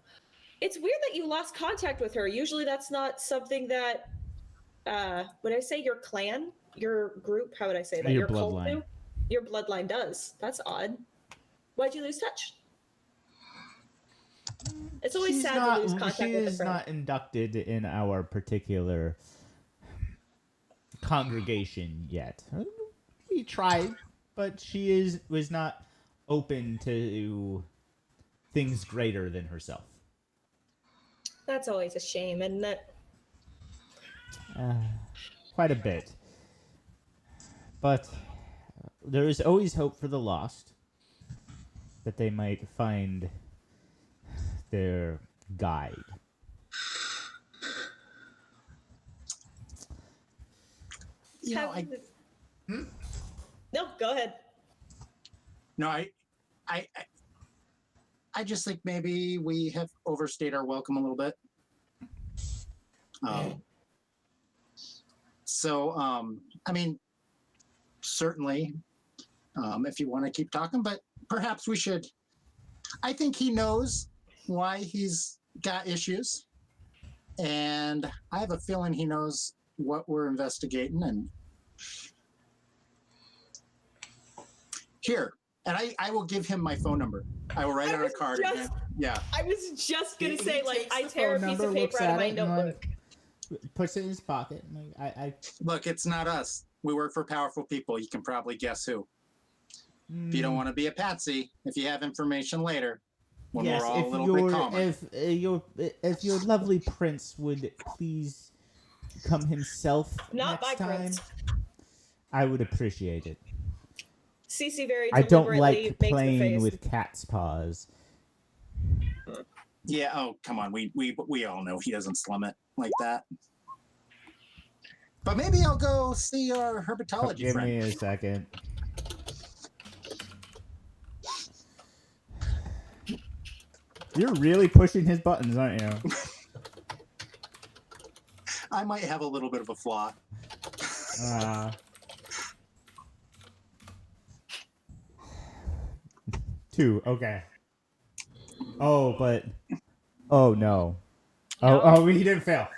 it's weird that you lost contact with her. Usually that's not something that, would I say your clan, your group, how would I say that? Your cult bloodline. do? Your bloodline does. That's odd. Why'd you lose touch? It's always sad to lose contact with a friend. She is not inducted in our particular congregation yet. He tried, but she was not open to things greater than herself. That's always a shame, isn't it? Quite a bit. But there is always hope for the lost, that they might find their guide. You know, No, go ahead. No, I just think maybe we have overstayed our welcome a little bit. I mean, certainly, if you want to keep talking, but perhaps we should. I think he knows why he's got issues, and I have a feeling he knows what we're investigating. And here, and I will give him my phone number. I will write it on a card. Yeah. I was just gonna say, like, takes I the tear a phone piece number, of looks paper out of at my it, and, like, notebook. puts it in his pocket. I Look, it's not us. We work for powerful people. You can probably guess who. If you don't want to be a patsy, if you have information later, when we're all a little bit calmer. If your lovely prince would please come himself Not next my time, prince. I would appreciate it. Cece very I don't deliberately like makes the playing face. with cat's paws. Yeah. Oh, come on. We all know he doesn't slum it like that. But maybe I'll go see our herpetology Give friend. me a second. You're really pushing his buttons, aren't you? I might have a little bit of a flaw. 2, okay. Oh, but... Oh, no. Oh, he didn't fail.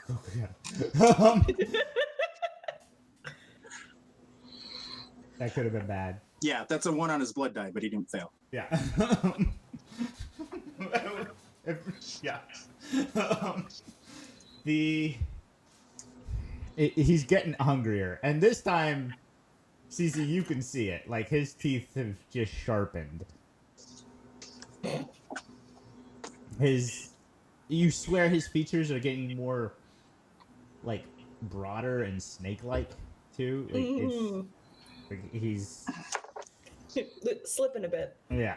That could have been bad. Yeah, that's a 1 on his blood die, but he didn't fail. Yeah. Yeah. He's getting hungrier, and this time, Cece, you can see it. Like, his teeth have just sharpened. You swear his features are getting more, like, broader and snake-like too. Like, it's like he's Slipping a bit. yeah.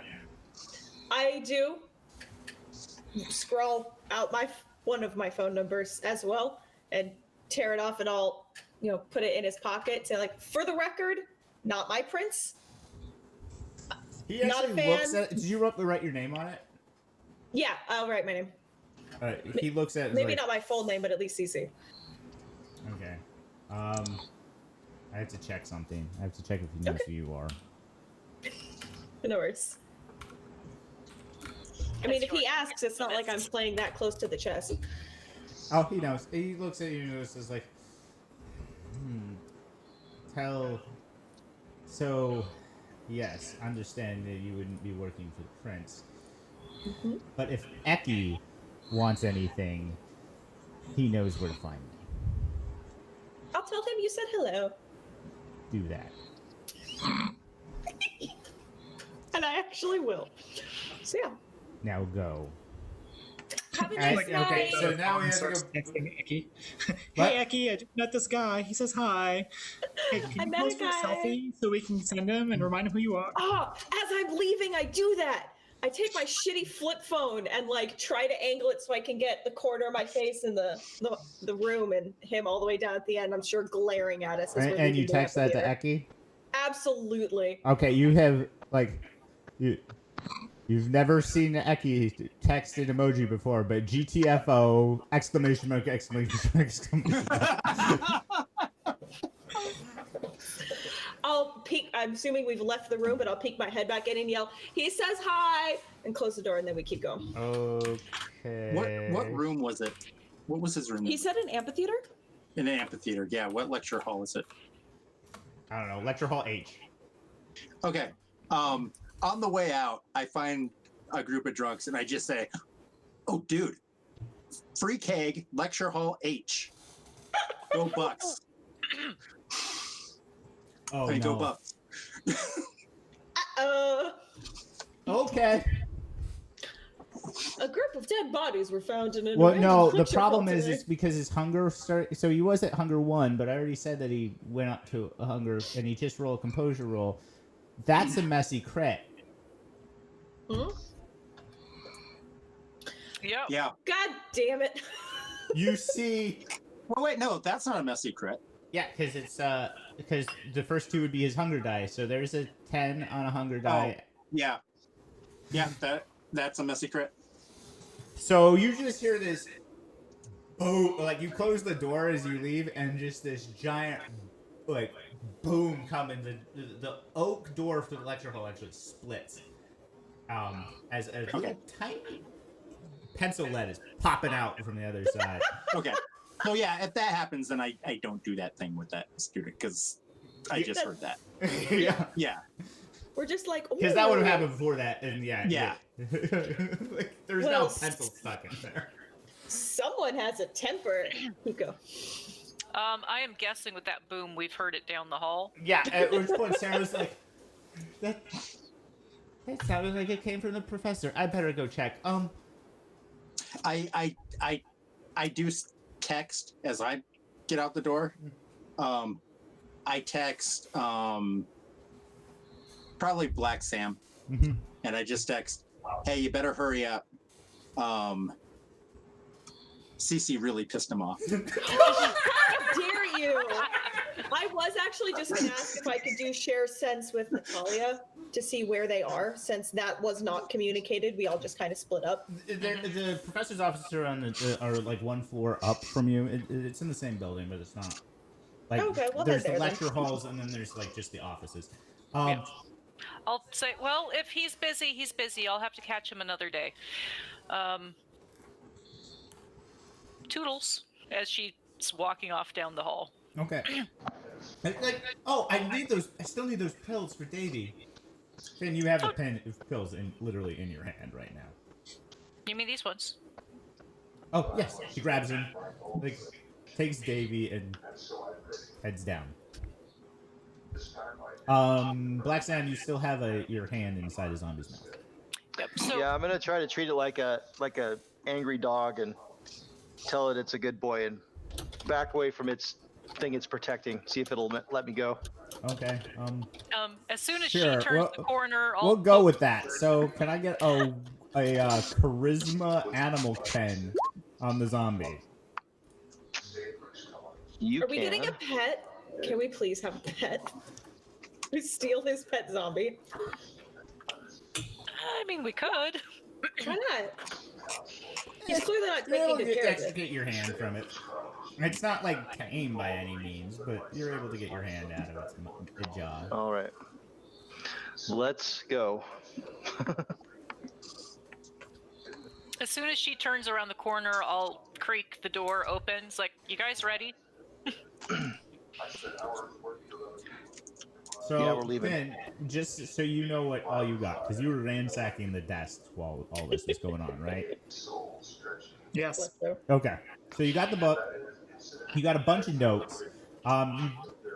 I do scroll out one of my phone numbers as well and tear it off, and I'll put it in his pocket. Say, like, for the record, not my prince. He Not a actually fan. looks at. Did you write your name on it? Yeah, I'll write my name. He looks at it. Maybe like, not my full name, but at least CC. Okay. I have to check something. I have to check if he knows who you are. No worries. I mean, if he asks, it's not like I'm playing that close to the chest. Oh, he knows. He looks at you and is like, So, yes, understand that you wouldn't be working for the prince. Mm-hmm. But if Eki wants anything, he knows where to find me. I'll tell him you said hello. Do that. And I actually will. So yeah. Now go. Have a nice night. Okay, so now we have to Starts go. texting Eki. What? Hey Eki, I just met this guy. He says hi. Hey, I can you met pose a for a guy. selfie so we can send him and remind him who you are? Oh, as I'm leaving, I do that. I take my shitty flip phone and like try to angle it so I can get the corner of my face in the room, and him all the way down at the end. I'm sure glaring at us. As we're And you leaving the text that to amphitheater. Eki? Absolutely. Okay, you have, like, you've never seen Eki text an emoji before, but GTFO, exclamation mark, exclamation mark, exclamation mark. I'll peek. I'm assuming we've left the room, but I'll peek my head back in and yell, "He says hi!" and close the door, and then we keep going. Okay. What room was it? What was his room? He said an amphitheater? In an amphitheater. Yeah. What lecture hall is it? I don't know. Lecture Hall H. Okay. On the way out, I find a group of drunks, and I just say, "Oh, dude, free keg, lecture hall H. Go Bucks." Oh, I go no. buff. Okay. A group of dead bodies were found in an Well, abandoned no, the lecture hall problem is today. because his hunger started. So he was at hunger 1, but I already said that he went up to a hunger, and he just rolled a composure roll. That's a messy crit. Hmm? Yep. Yeah. God damn it. You see, Well, wait, no, that's not a messy crit. yeah, because the first 2 would be his hunger die. So there's a 10 on a hunger die. Yeah. Yeah, that's a messy crit. So you just hear this, boom, like you close the door as you leave, and just this giant, like, boom coming. The oak door for the lecture hall actually splits. As a little tiny pencil lead is popping out from the other side. Okay. So yeah, if that happens, then I don't do that thing with that student because I just heard that. Yeah. Yeah. We're just like, Because that would have "Ooh." happened before that, and Yeah. like, there's Well, no pencil stuck in there. Someone has a temper. Hugo. I am guessing with that boom, we've heard it down the hall. Yeah, at which point Sarah was like, that sounded like it came from the professor. I better go check. I do text as I get out the door. I text probably Black Sam, and I just text, "Hey, you better hurry up." Cece really pissed him off. How dare you? I was actually just going to ask if I could do share sense with Natalia to see where they are, since that was not communicated. We all just kind of split up. The professor's offices are are like 1 floor up from you. It's in the same building, but it's not. Like, Okay, well, there's they're the there lecture halls, and then there's like just the offices. Yeah. I'll say, well, if he's busy, he's busy. I'll have to catch him another day. Toodles, as she's walking off down the hall. Okay. I still need those pills for Davy. And you have a pen of pills literally in your hand right now. You mean these ones? Oh, yes. She grabs him, like, takes Davy, and heads down. Black Sand, you still have your hand inside a zombie's mouth. Yep. So, Yeah, I'm gonna try to treat it like a angry dog and tell it it's a good boy and back away from its thing it's protecting. See if it'll let me go. Okay. as soon as Sure, she turns the corner, we'll go with that. So, can I get a charisma animal pen on the zombie? Are we getting a pet? Can we please have a pet? We steal his pet zombie. I mean, we could. Why not? He's clearly not You're able taking to good care of it. get your hand from it. It's not like tame by any means, but you're able to get your hand out of its jaw. All right, let's go. As soon as she turns around the corner, I'll creak the door opens. Like, you guys ready? So, Yeah, we're leaving. Ben, just so you know what all you got, because you were ransacking the desk while all this was going on, right? Yes. Okay. So you got the book. You got a bunch of notes.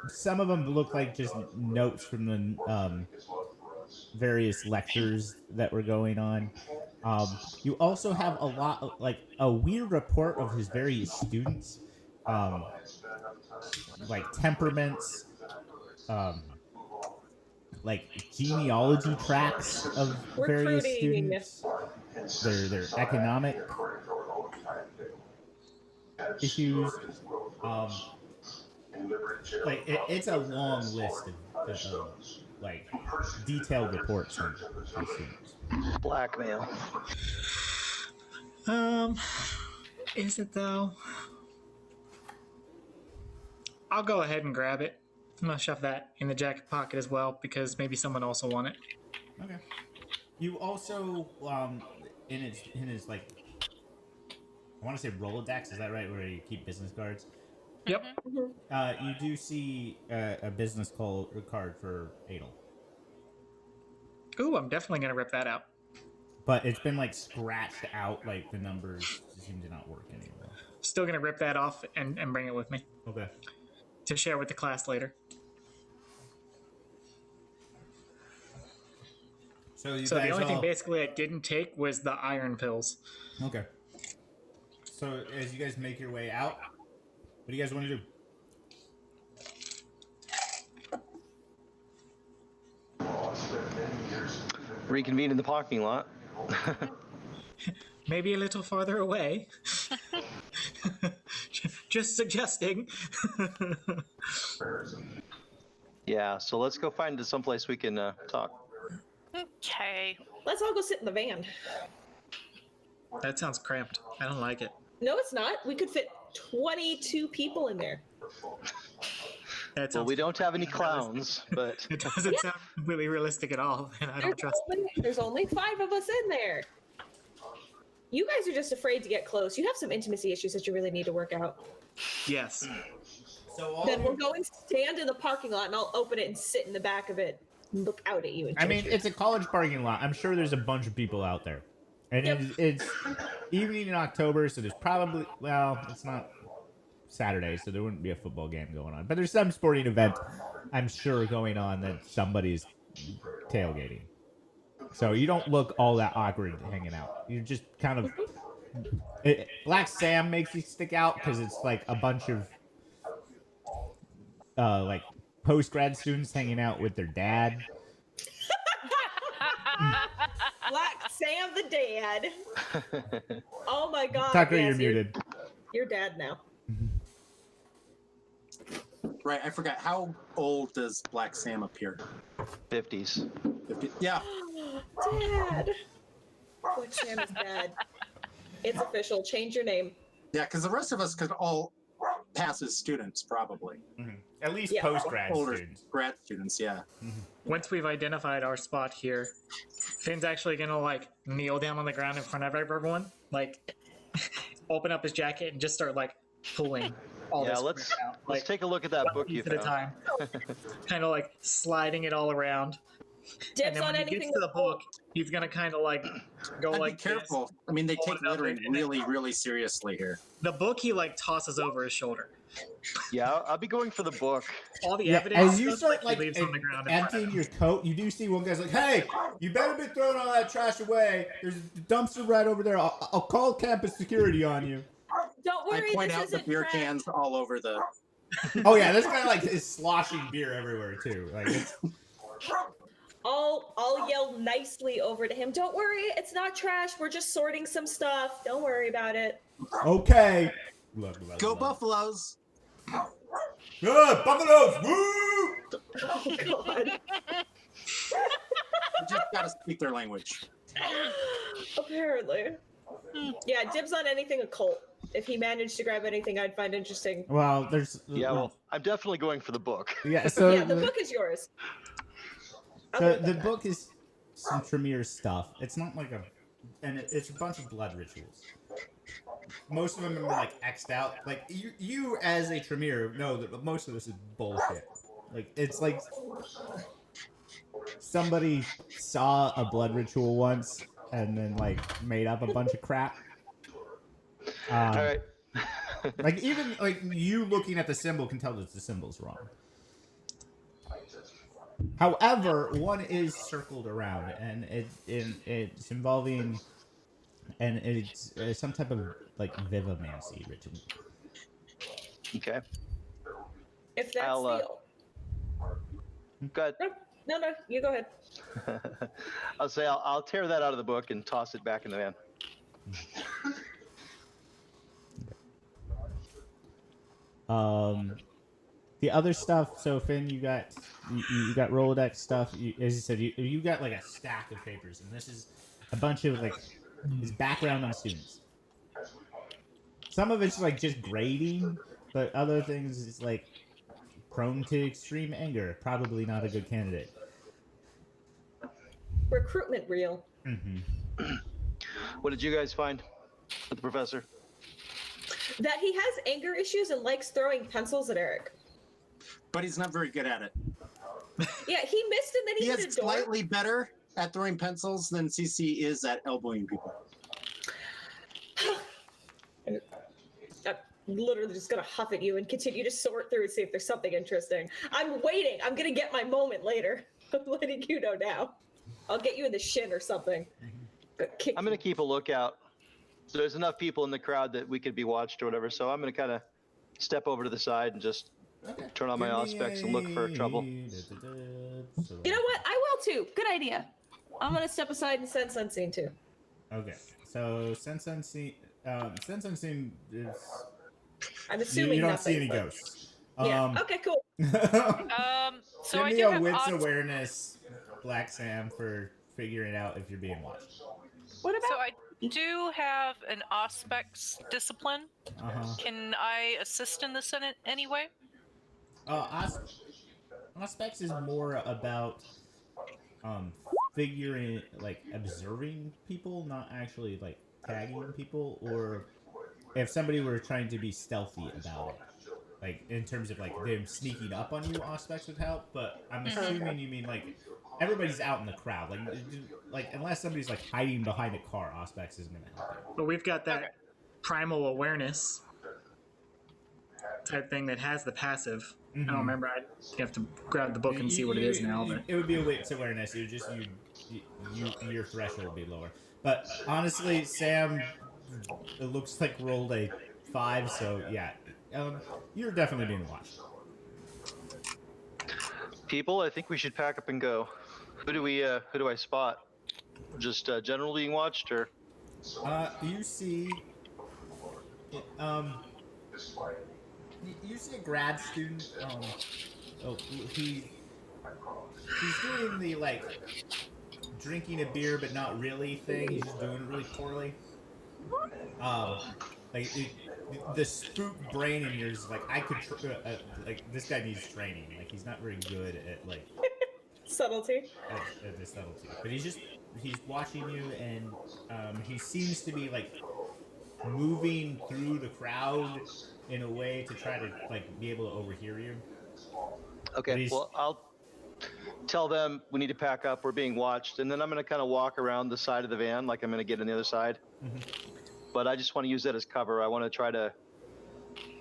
Some of them look like just notes from the various lectures that were going on. You also have a lot, like a weird report of his various students, like temperaments, like genealogy tracks of various Recruiting. students, their economic issues. Like it's a long list of like detailed reports on these students. Blackmail. Is it though? I'll go ahead and grab it. I'm gonna shove that in the jacket pocket as well because maybe someone else will want it. Okay. You also in his like, I want to say Rolodex, is that right? Where you keep business cards. Yep. You do see a business card for Adel. Ooh, I'm definitely gonna rip that out. But it's been like scratched out, like the numbers seem to not work anymore. Still gonna rip that off and bring it with me Okay. to share with the class later. So you So the guys only thing all- basically I didn't take was the iron pills. Okay. So as you guys make your way out, what do you guys want to do? Reconvene in the parking lot. Maybe a little farther away. Just suggesting. Yeah, so let's go find someplace we can talk. Okay. Let's all go sit in the van. That sounds cramped. I don't like it. No, it's not. We could fit 22 people in there. That Well, sounds we don't have any clowns, but It doesn't sound completely realistic at all, and I don't trust it. There's only 5 of us in there. You guys are just afraid to get close. You have some intimacy issues that you really need to work out. Yes. So all Then we'll go and stand in the parking lot, and I'll open it and sit in the back of it and look out at you. And I mean, judge you. it's a college parking lot. I'm sure there's a bunch of people out there. And Yep. it's evening in October, so there's probably, well, it's not Saturday, so there wouldn't be a football game going on. But there's some sporting event, I'm sure, going on that somebody's tailgating. So you don't look all that awkward hanging out. You're just kind of... Black Sam makes you stick out because it's like a bunch of like post-grad students hanging out with their dad. Black Sam the dad. Oh my god. Tucker, yes, you're muted. You're dad now. Right, I forgot. How old does Black Sam appear? 50s. 50? Yeah. Dad. Black Sam is dad. It's official. Change your name. Yeah, because the rest of us could all pass as students, probably. At least Yeah. post-grad Older students. grad students, yeah. Once we've identified our spot here, Finn's actually gonna like kneel down on the ground in front of everyone, like open up his jacket and just start like pulling all Yeah, this let's crap out, let's like take a look at that one book you piece at a found. time, kind of like sliding it all around. And Dibs then on when he anything. gets to the book, he's gonna kind of like go I'd like be careful. this. I mean, they Hold take it up littering and then- really, really seriously here. The book he like tosses over his shoulder. Yeah, I'll be going for the book. All the Yeah, evidence as you stuff, start he like leaves on the ground. in front of emptying him. your coat, you do see one guy's like, "Hey, you better be throwing all that trash away. There's a dumpster right over there. I'll call campus security on you." Don't worry. I point this out the isn't beer trash. cans all over the. Oh yeah, this guy like is sloshing beer everywhere too. Like, it's, I'll yell nicely over to him. Don't worry, it's not trash. We're just sorting some stuff. Don't worry about it. okay. Go Buffaloes! Good Buffaloes! Woo! Oh god. You just gotta speak their language. Apparently. Yeah, dibs on anything occult. If he managed to grab anything I'd find interesting. Well, there's Yeah, well, I'm definitely going for the book. yeah. So Yeah, the book is yours. So the book is some Tremere stuff. It's not like and it's a bunch of blood rituals. Most of them are like X'd out. Like you as a Tremere know that most of this is bullshit. Like it's like somebody saw a blood ritual once and then like made up a bunch of crap. All right. Like even like you looking at the symbol can tell that the symbol's wrong. However, one is circled around, and it's involving, and it's some type of like vivimancy ritual. Okay. If that's I'll, Go ahead. No, you go ahead. I'll say I'll tear that out of the book and toss it back in the van. The other stuff. So Finn, you got Rolodex stuff. As you said, you got like a stack of papers, and this is a bunch of like his background on students. Some of it's like just grading, but other things is like prone to extreme anger. Probably not a good candidate. Recruitment reel. Mm-hmm. What did you guys find with the professor? That he has anger issues and likes throwing pencils at Eric. But he's not very good at it. Yeah, he missed and then He he hit is a door. slightly better at throwing pencils than CC is at elbowing people. I'm literally just gonna huff at you and continue to sort through and see if there's something interesting. I'm waiting. I'm gonna get my moment later. I'm letting you know now. I'll get you in the shin or something. Kick I'm going to keep a lookout. So there's enough people in the crowd that we could be watched or whatever. So I'm going to kind of step over to the side and just turn on my auspex and look for trouble. You know what? I will too. Good idea. I'm gonna step aside and sense unseen too. Okay, so sense unseen is. I'm assuming you don't nothing, see any but- ghosts. Yeah. Okay. Cool. So Give I me do a have wits awareness, Black Sam, for figuring out if you're being watched. What about? So I do have an Auspex discipline. Uh-huh. Can I assist in this in any way? Auspex is more about figuring, like, observing people, not actually, like, tagging people, or if somebody were trying to be stealthy about it. Like, in terms of, like, them sneaking up on you, Auspex would help, but I'm assuming you mean, like, everybody's out in the crowd. Like unless somebody's, like, hiding behind a car, Auspex isn't going to help you. But we've got that primal awareness type thing that has the passive. I don't remember. I have to grab the book and see what it is now. But It would be a wits awareness. It would just your threshold would be lower. But honestly, Sam, it looks like rolled a 5, so yeah, you're definitely being watched. People, I think we should pack up and go. Who do I spot? Just general being watched, or? You see, you see a grad student. He's doing the, like, drinking a beer but not really thing. He's just doing it really poorly. The spook brain in yours is like, I could like, this guy needs training. Like, he's not very good at, like, Subtlety. at the subtlety. But he's watching you, and he seems to be, like, moving through the crowd in a way to try to, like, be able to overhear you. Okay, well, I'll tell them we need to pack up. We're being watched, and then I'm going to kind of walk around the side of the van, like I'm going to get on the other side. But I just want to use that as cover. I want to try to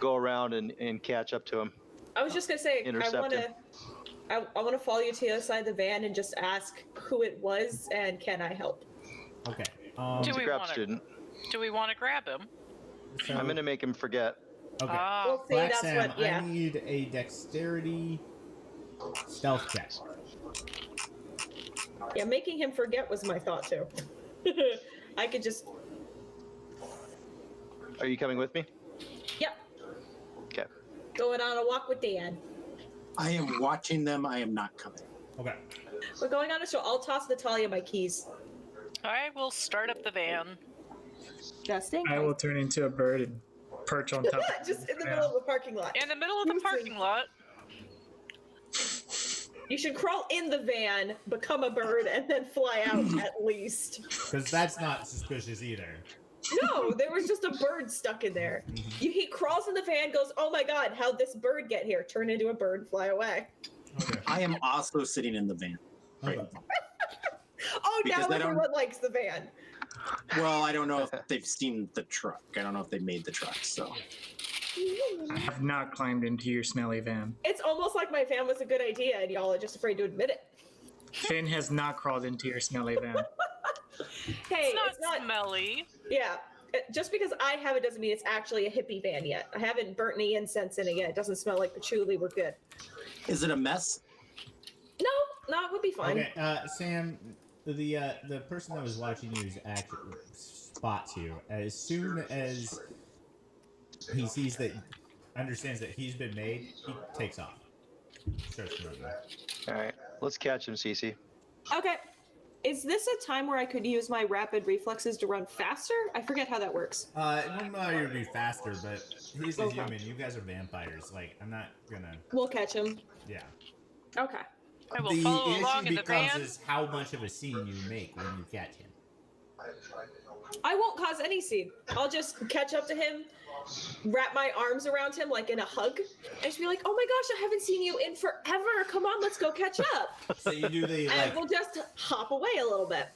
go around and catch up to him. I was just gonna say, Intercept him. I want to follow you to the other side of the van and just ask who it was and can I help? Okay. Do He's a we grab wanna- student. Do we want to grab him? So, I'm going to make him forget. okay. We'll see. Black That's Sam, what. Yeah. I need a dexterity stealth check. Yeah. Making him forget was my thought too. I could just. Are you coming with me? Yep. Okay. Going on a walk with Dan. I am watching them. I am not coming. Okay. We're going on a show. I'll toss Natalia my keys. I will start up the van. Just in I will turn into a bird and perch on top. of Just in the Yeah. middle of a parking lot. In the middle of the parking lot. You should crawl in the van, become a bird, and then fly out at least. Because that's not suspicious either. No, there was just a bird stuck in there. He crawls in the van, goes, "Oh my god, how'd this bird get here?" Turn into a bird, fly away. Okay. I am also sitting in the van. Okay. Oh, Because now I don't- everyone likes the van. Well, I don't know if they've seen the truck. I don't know if they made the truck. So I have not climbed into your smelly van. It's almost like my van was a good idea, and y'all are just afraid to admit it. Finn has not crawled into your smelly van. Hey, It's not smelly. Yeah. Just because I have it doesn't mean it's actually a hippie van yet. I haven't burnt any incense in it yet. It doesn't smell like patchouli. We're good. is it a mess? No, it would be fine. Okay, Sam, the person that was watching you is actually spots you. As soon as he sees that, understands that he's been made, he takes off. Starts running. All right, let's catch him, Cece. Okay. Is this a time where I could use my rapid reflexes to run faster? I forget how that works. It wouldn't allow you to be faster, but he's a Okay. human. You guys are vampires. Like, I'm not gonna. We'll catch him. Yeah. Okay. I will The follow issue along in the becomes van. is how much of a scene you make when you catch him. I won't cause any scene. I'll just catch up to him, wrap my arms around him like in a hug, and just be like, "Oh my gosh, I haven't seen you in forever. Come on, let's go catch up." So you do the And we'll just hop away a little bit.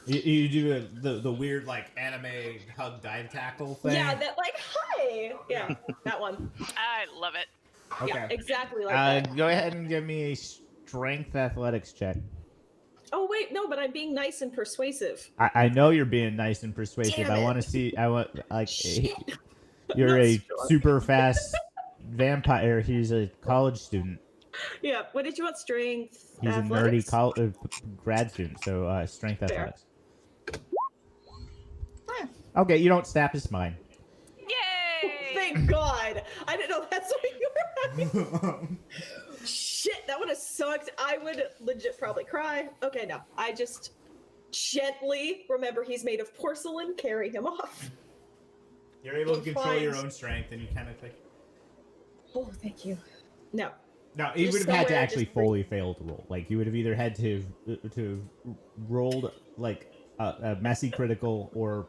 you do the weird, like, anime hug dive tackle thing. Yeah, that like, hi. Yeah, that one. I love it. Okay. Yeah, exactly like that. Go ahead and give me a strength athletics check. Oh wait, no, but I'm being nice and persuasive. I know you're being nice and persuasive. Damn I it. want to see. I want like Shit. you're Not a strong. super fast vampire. He's a college student. Yeah. What did you want? Strength. He's athletics? a nerdy grad student. So strength Fair. athletics. Okay, you don't snap his spine. Yay! Thank God. I didn't know that's what you were having. Shit, that would have sucked. I would legit probably cry. Okay, no. I just gently remember he's made of porcelain, carry him off. You're able to We're control your fine. own strength, and you kind of like. Oh, thank you. No. No, you Just would have had to somewhere, actually just breathe. fully fail to roll. Like you would have either had to rolled like a messy critical or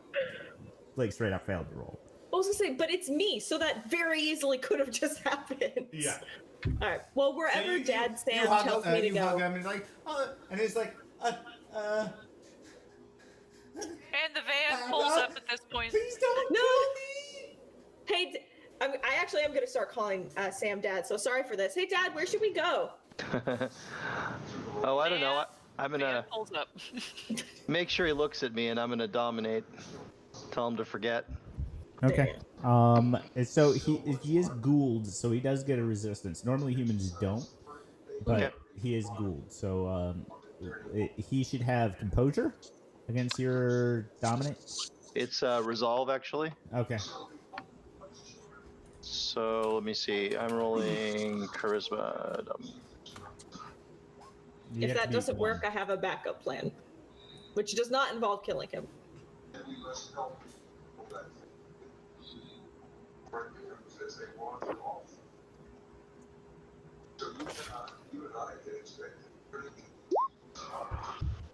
like straight up failed to roll. I was gonna say, but it's me, so that very easily could have just happened. Yeah. All right. Well, wherever Dad Sam tells me to you go. hug him and like, and it's like, And the van pulls up at this point. please don't No. kill me. Hey, I actually am gonna start calling Sam Dad. So sorry for this. Hey, Dad, where should we go? Oh, I don't know. I'm Van gonna pulls up. make sure he looks at me, and I'm gonna dominate. Tell him to forget. Okay. So he is Gould, so he does get a resistance. Normally humans don't, but Okay. he is Gould, so he should have composure against your dominate. It's resolve, actually. Okay. So let me see. I'm rolling charisma. You If have to that beat doesn't one. work, I have a backup plan, which does not involve killing him.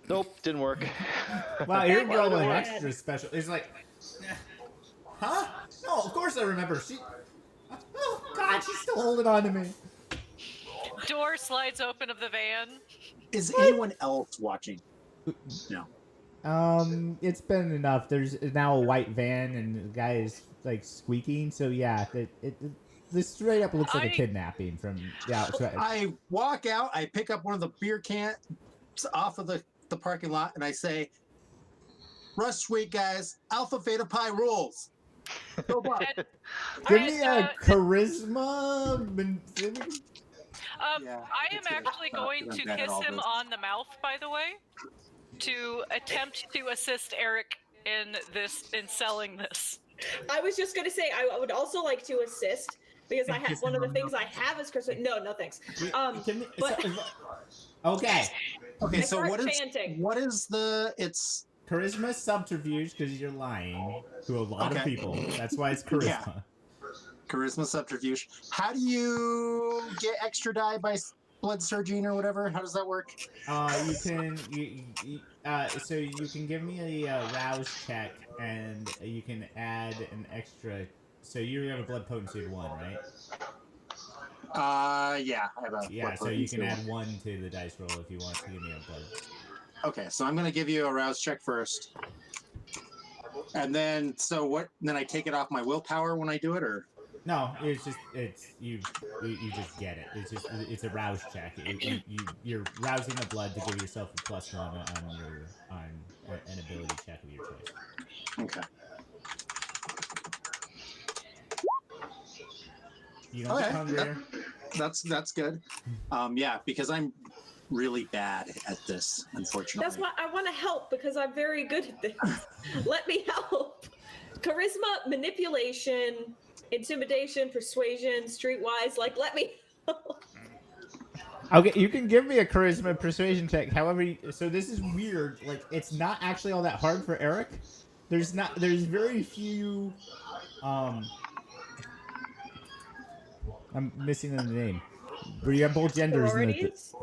Nope, didn't work. Wow, you're That rolling goes extra special. It's like, huh? No, of course I remember. Oh God, she's still holding on to me. Door slides open of the van. Is anyone else watching? No. It's been enough. There's now a white van, and the guy is like squeaking. So yeah, this straight up looks like a kidnapping from the outside. I walk out, I pick up one of the beer cans off of the parking lot, and I say, Rush Sweet, guys, Alpha Theta Pi rules. Go Buck. Give And, me a charisma. Yeah, I am it's good. actually going I'm to bad at kiss all him this. on the mouth, by the way, to attempt to assist Eric in selling this. I was just gonna say I would also like to assist because I have one of the things I have is Christmas. No, thanks. But Okay. Okay, I so start what is chanting. it's Charisma subterfuge because you're lying to a lot of Okay. people. That's why it's charisma. Yeah. Charisma subterfuge. How do you get extra die by blood surging or whatever? How does that work? You can so you can give me a rouse check and you can add an extra. So you have a blood potency of 1, right? Yeah, I have a Yeah. blood So you can potency. add 1 to the dice roll if you want to give me a blood. Okay, so I'm gonna give you a rouse check first. And then then I take it off my willpower when I do it, or No, you just get it. It's a rouse check. You're rousing the blood to give yourself a +1 on an ability check of your choice. okay. You don't get hungrier. That's good. Yeah, because I'm really bad at this, unfortunately. That's why I want to help because I'm very good at this. Let me help. Charisma, manipulation, intimidation, persuasion, streetwise. Like, let me help. Okay, you can give me a charisma persuasion check. However, so this is weird. Like, it's not actually all that hard for Eric. There's very few. I'm missing the name. But you have both genders in the. Sororities?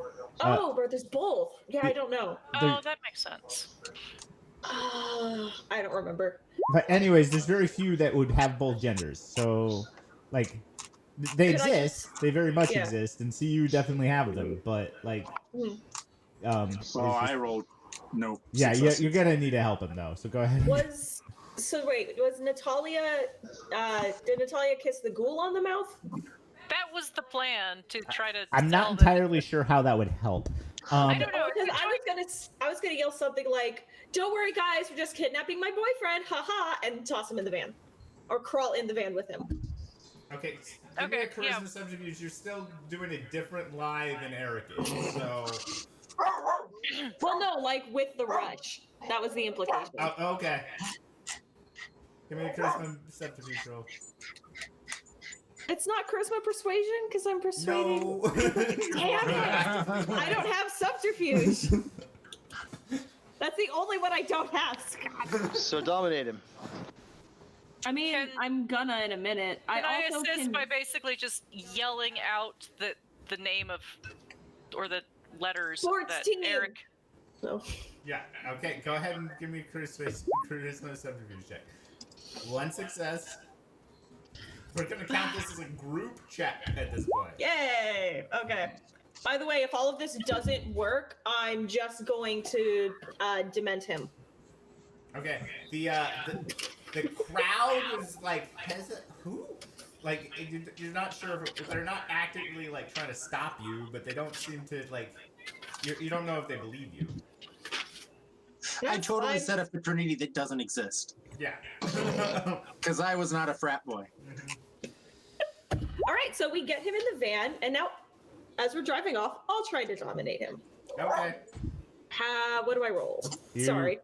Oh, but there's both. Yeah, I don't know. Oh, that makes sense. I don't remember. But anyways, there's very few that would have both genders. So, like, they Could I exist. They very much Yeah. exist, and CU definitely have them. But like, Hmm. it's Oh, just- I rolled no. yeah, successes. you're gonna need to help him though. So go ahead. Was Natalia? Did Natalia kiss the ghoul on the mouth? That was the plan to try to. I'm not sell entirely sure how that would help. I don't know. Because I was gonna yell something like, "Don't worry, guys, we're just kidnapping my boyfriend, haha," and toss him in the van, or crawl in the van with him. Okay, give me a Okay, yeah. charisma subterfuge. You're still doing a different lie than Eric is, so. Well, no, like with the rush. That was the implication. Oh, okay. Give me a charisma subterfuge roll. It's not charisma persuasion because I'm persuading. No. Damn it! I don't have subterfuge. That's the only one I don't have, Scott. So dominate him. I mean, I'm gonna in a minute. Can I also assist can... by basically just yelling out the name of, or the letters 14. that Eric... No. Yeah, okay, go ahead and give me a charisma subterfuge check. 1 success. We're gonna count this as a group check at this point. Yay! Okay. By the way, if all of this doesn't work, I'm just going to dement him. Okay, the crowd is like, who? Like, you're not sure if they're not actively like trying to stop you, but they don't seem to like. You don't know if they believe you. I totally set a fraternity that doesn't exist. Yeah. Because I was not a frat boy. All right, so we get him in the van, and now, as we're driving off, I'll try to dominate him. Okay. What do I roll? Sorry.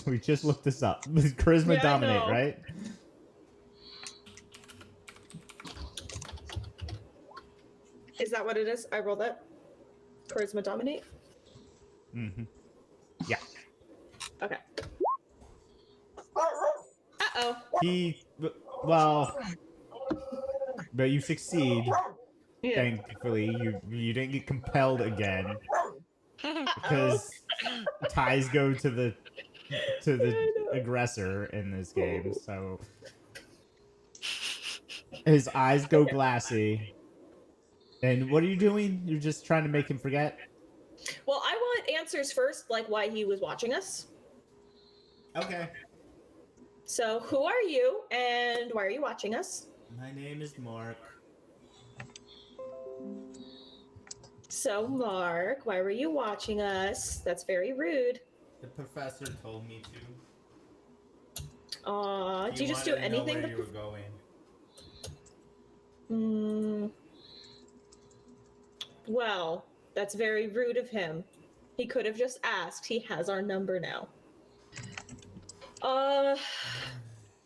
We just looked this up. Charisma Yeah, dominate, I know. right? Is that what it is? I rolled that? Charisma dominate? Mm-hmm. Yeah. Okay. Uh-oh. Well, but you succeed. Yeah. Thankfully, you didn't get compelled again because ties go to the aggressor in this game. So his eyes go glassy. And what are you doing? You're just trying to make him forget? Well, I want answers first, like why he was watching us. Okay. So, who are you, and why are you watching us? My name is Mark. So, Mark, why were you watching us? That's very rude. The professor told me to. Do you just do anything? Where you were going. Well, that's very rude of him. He could have just asked. He has our number now.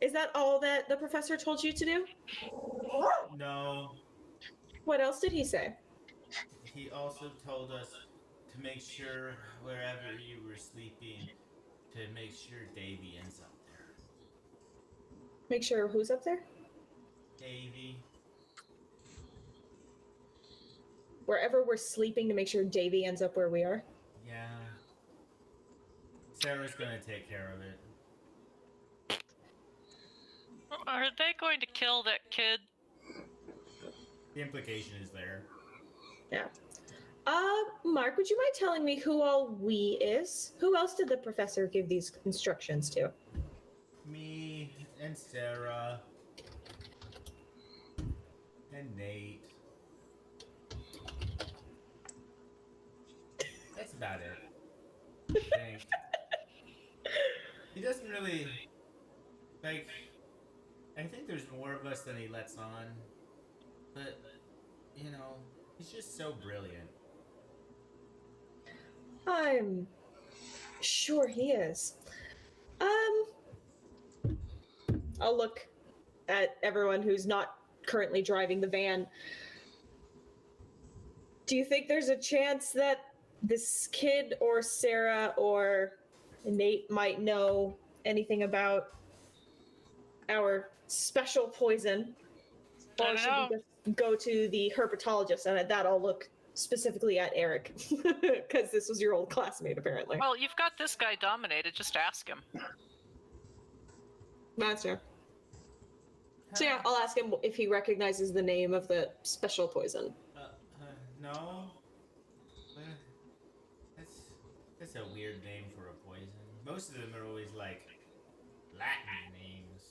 Is that all that the professor told you to do? No. What else did he say? He also told us to make sure wherever you were sleeping, to make sure Davy ends up there. Make sure who's up there? Davy. Wherever we're sleeping, to make sure Davy ends up where we are? Yeah. Sarah's gonna take care of it. Are they going to kill that kid? The implication is there. Yeah. Mark, would you mind telling me who all we is? Who else did the professor give these instructions to? Me and Sarah. And Nate. That's about it. I think. He doesn't really... Like... I think there's more of us than he lets on. But, you know, he's just so brilliant. I'm sure he is. I'll look at everyone who's not currently driving the van. Do you think there's a chance that this kid or Sarah or Nate might know anything about our special poison? Or should we just go to the herpetologist? And at that, I'll look specifically at Eric, because this was your old classmate, apparently. Well, you've got this guy dominated. Just ask him. That's true. So yeah, I'll ask him if he recognizes the name of the special poison. No. That's a weird name for a poison. Most of them are always like Latin names.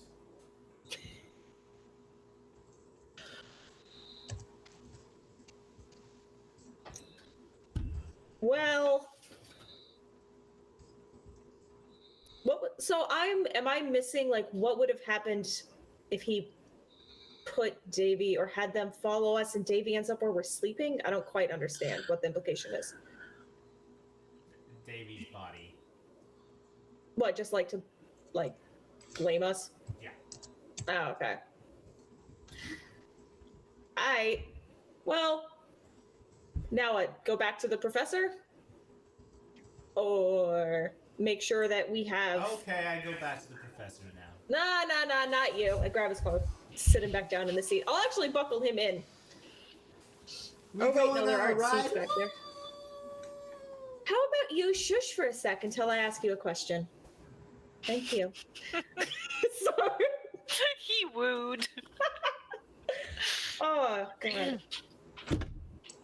Well, so am I missing, like, what would have happened if he put Davy or had them follow us and Davy ends up where we're sleeping? I don't quite understand what the implication is. Davy's body. What, just like to, like, blame us? Yeah. Oh, okay. Well, now what? Go back to the professor? Or make sure that we have... Okay, I go back to the professor now. Nah, not you. I grab his clothes, sit him back down in the seat. I'll actually buckle him in. There aren't seats back there. How about you shush for a sec until I ask you a question? Thank you. Sorry. He wooed. Oh, God.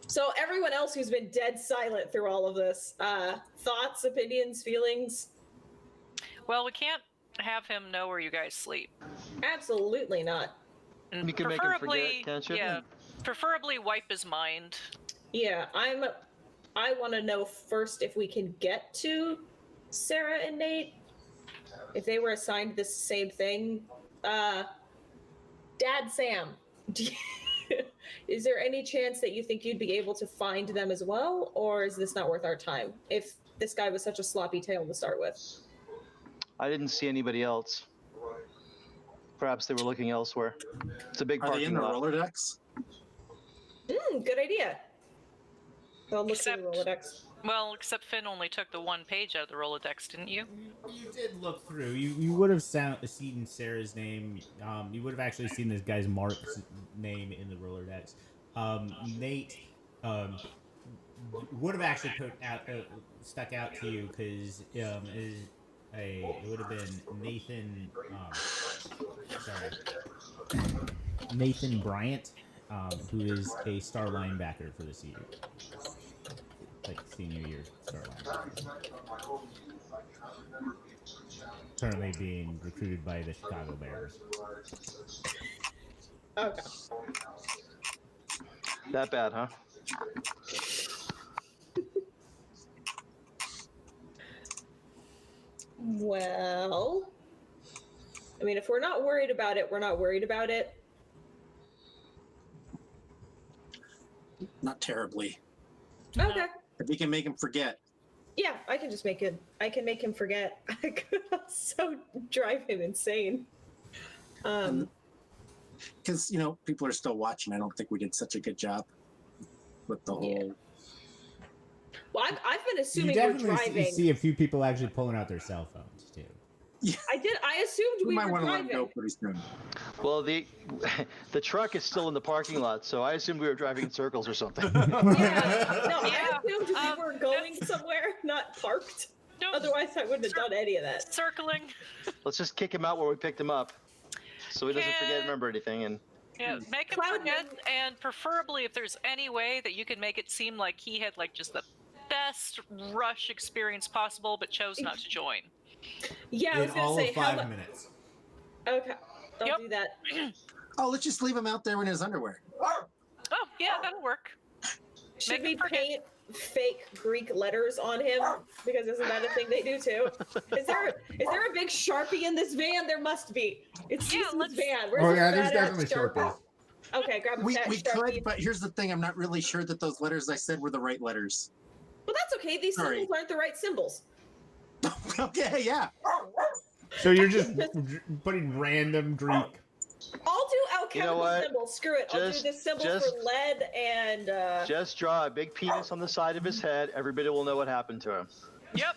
So everyone else who's been dead silent through all of this, thoughts, opinions, feelings? Well, we can't have him know where you guys sleep. Absolutely not. And You can make him forget, can't you? Yeah, preferably wipe his mind. Yeah, I want to know first if we can get to Sarah and Nate. If they were assigned this same thing. Dad Sam, is there any chance that you think you'd be able to find them as well? Or is this not worth our time? If this guy was such a sloppy tail to start with. I didn't see anybody else. Perhaps they were looking elsewhere. It's a big Are they in parking the lot. roller decks? Good idea. I'll look through the Except- Rolodex. Well, except Finn only took the one page out of the Rolodex, didn't you? You did look through. You would have seen Sarah's name. You would have actually seen this guy's Mark's name in the Rolodex. Nate would have actually stuck out to you because it would have been Nathan. Nathan Bryant, who is a star linebacker for the senior. Like senior year star linebacker. Currently being recruited by the Chicago Bears. Okay. That bad, huh? Well, I mean, if we're not worried about it, we're not worried about it. Not terribly. No. Okay. If you can make him forget. Yeah, I can just make it. I can make him forget. I could also drive him insane. Because, people are still watching. I don't think we did such a good job with the whole... Well, I've been You assuming we're definitely driving. see a few people actually pulling out their cell phones too. I assumed We we might were want to let him go driving. pretty soon. Well, the truck is still in the parking lot, so I assumed we were driving in circles or something. Yeah. No, Yeah, I assumed we were going somewhere, not parked. No, Otherwise, I wouldn't have done any of that. circling. Let's just kick him out where we picked him up, so he doesn't forget, remember anything. And Yeah, make him Cloud forget, nine- and preferably if there's any way that you can make it seem like he had like just the best rush experience possible, but chose not to join. Yeah, I was In gonna all say of how 5 minutes. Okay, I'll Yep. do that. Oh, let's just leave him out there in his underwear. Oh, yeah, that'll work. Should Make we him forget. paint fake Greek letters on him? Because isn't that a thing they do too? Is there a big Sharpie in this van? There must be. It's Yeah, Susan's let's- van. Where's Oh the yeah, there's fat-ass definitely Sharpies. Okay, grab a We fat Sharpie. could, but here's the thing. I'm not really sure that those letters I said were the right letters. Well, that's okay. These Sorry. symbols aren't the right symbols. Okay, yeah. So you're just putting random Greek. I'll do alchemical You know what? symbols. Screw it. I'll do Just- this symbol just- for lead and just draw a big penis on the side of his head. Everybody will know what happened to him. Yep.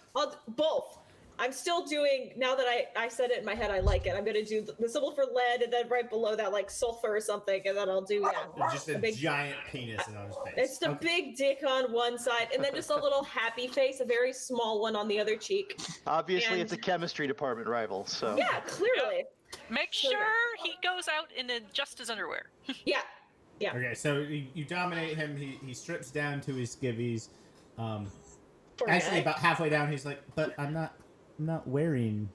both. I'm still doing, now that I said it in my head, I like it. I'm going to do the symbol for lead and then right below that, like sulfur or something. And then I'll do, Just a big, giant penis on his face. it's the Okay. big dick on one side and then just a little happy face, a very small one on the other cheek. Obviously, And- it's a chemistry department rival. So Yeah, clearly. Make So, sure he goes out in just his underwear. Yeah. Okay, so you dominate him. He strips down to his skivvies. Poor Actually, guy. about halfway down, he's like, "But I'm not wearing.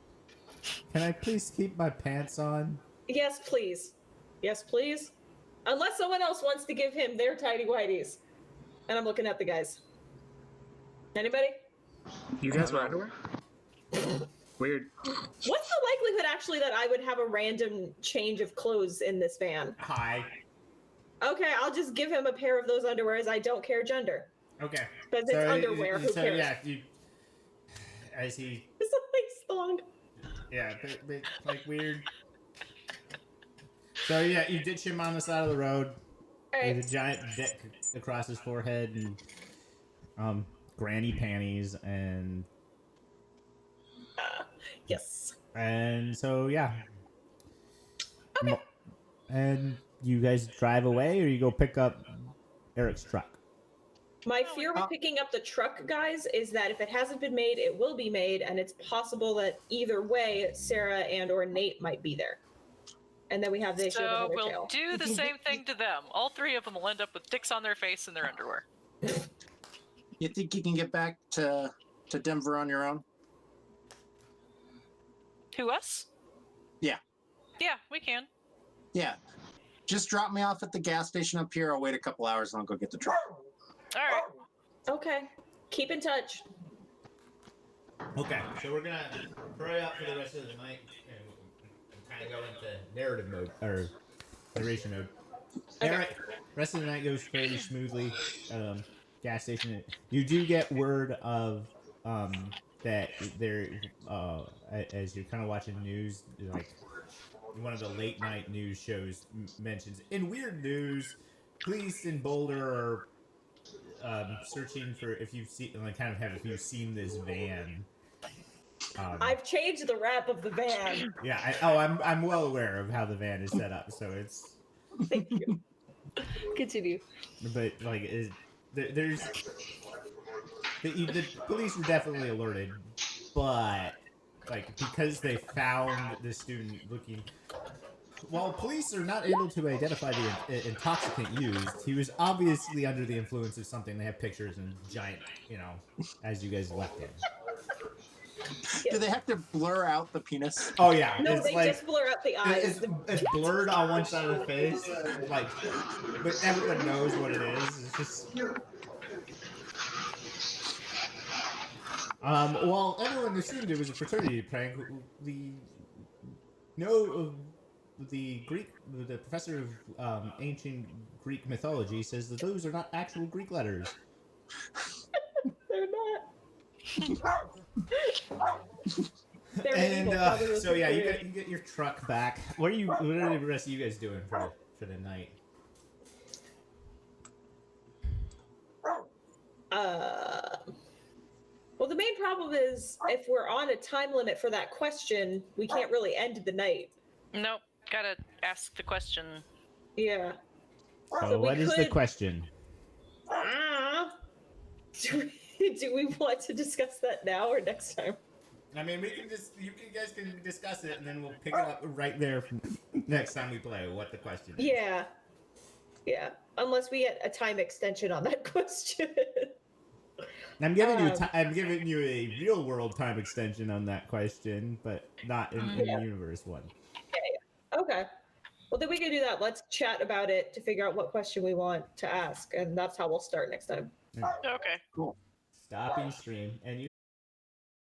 Can I please keep my pants on?" Yes, please. Yes, please. Unless someone else wants to give him their tidy whities. And I'm looking at the guys. Anybody? You guys wear underwear? Weird. What's the likelihood, actually, that I would have a random change of clothes in this van? Hi. Okay, I'll just give him a pair of those underwears. I don't care gender. Okay. Because it's underwear. Who cares? Yeah, as he... It's a nice song. Yeah, but like weird. So yeah, you ditch him on the side of the road Right. with a giant dick across his forehead and granny panties and Yes. and so yeah. Okay. And you guys drive away, or you go pick up Eric's truck? My fear with picking up the truck, guys, is that if it hasn't been made, it will be made, and it's possible that either way, Sarah and or Nate might be there. And then we have the issue of So another we'll tail. do the same thing to them. All three of them will end up with dicks on their face in their underwear. You think you can get back to Denver on your own? Who, us? Yeah. Yeah, we can. Yeah. Just drop me off at the gas station up here. I'll wait a couple hours and I'll go get the truck. All right. Okay. Keep in touch. Okay, so we're gonna hurry up for the rest of the night and kind of go into narrative mode or narration mode. Okay. Eric, rest of the night goes fairly smoothly. Gas station. You do get word of that there as you're kind of watching news, like one of the late night news shows mentions in weird news, police in Boulder are searching for if you've seen, like, kind of have if you've seen this van. I've changed the wrap of the van. Yeah, I'm well aware of how the van is set up, so it's. Thank you. Continue. But like, there's the police were definitely alerted, but like because they found the student looking. While police are not able to identify the intoxicant used, he was obviously under the influence of something. They have pictures and giant, as you guys left him. Do they have to blur out the penis? Oh yeah, No, it's they like, just blur out the eyes. it's blurred on one side of the face, like, but everyone knows what it is. It's just. Well, everyone assumed it was a fraternity prank. The professor of ancient Greek mythology says that those are not actual Greek letters. They're not. They're And medieval, so yeah, you get your truck back. What are the rest of you guys doing for the night? Well, the main problem is if we're on a time limit for that question, we can't really end the night. Nope. Gotta ask the question. Yeah. So what is the question? Do we want to discuss that now or next time? I mean, you guys can discuss it, and then we'll pick it up right there from next time we play. What the question is. Yeah. Yeah. Unless we get a time extension on that question. I'm giving you a real world time extension on that question, but not in the universe one. Okay. Well, then we can do that. Let's chat about it to figure out what question we want to ask, and that's how we'll start next time. Okay. Cool. Stopping stream, and you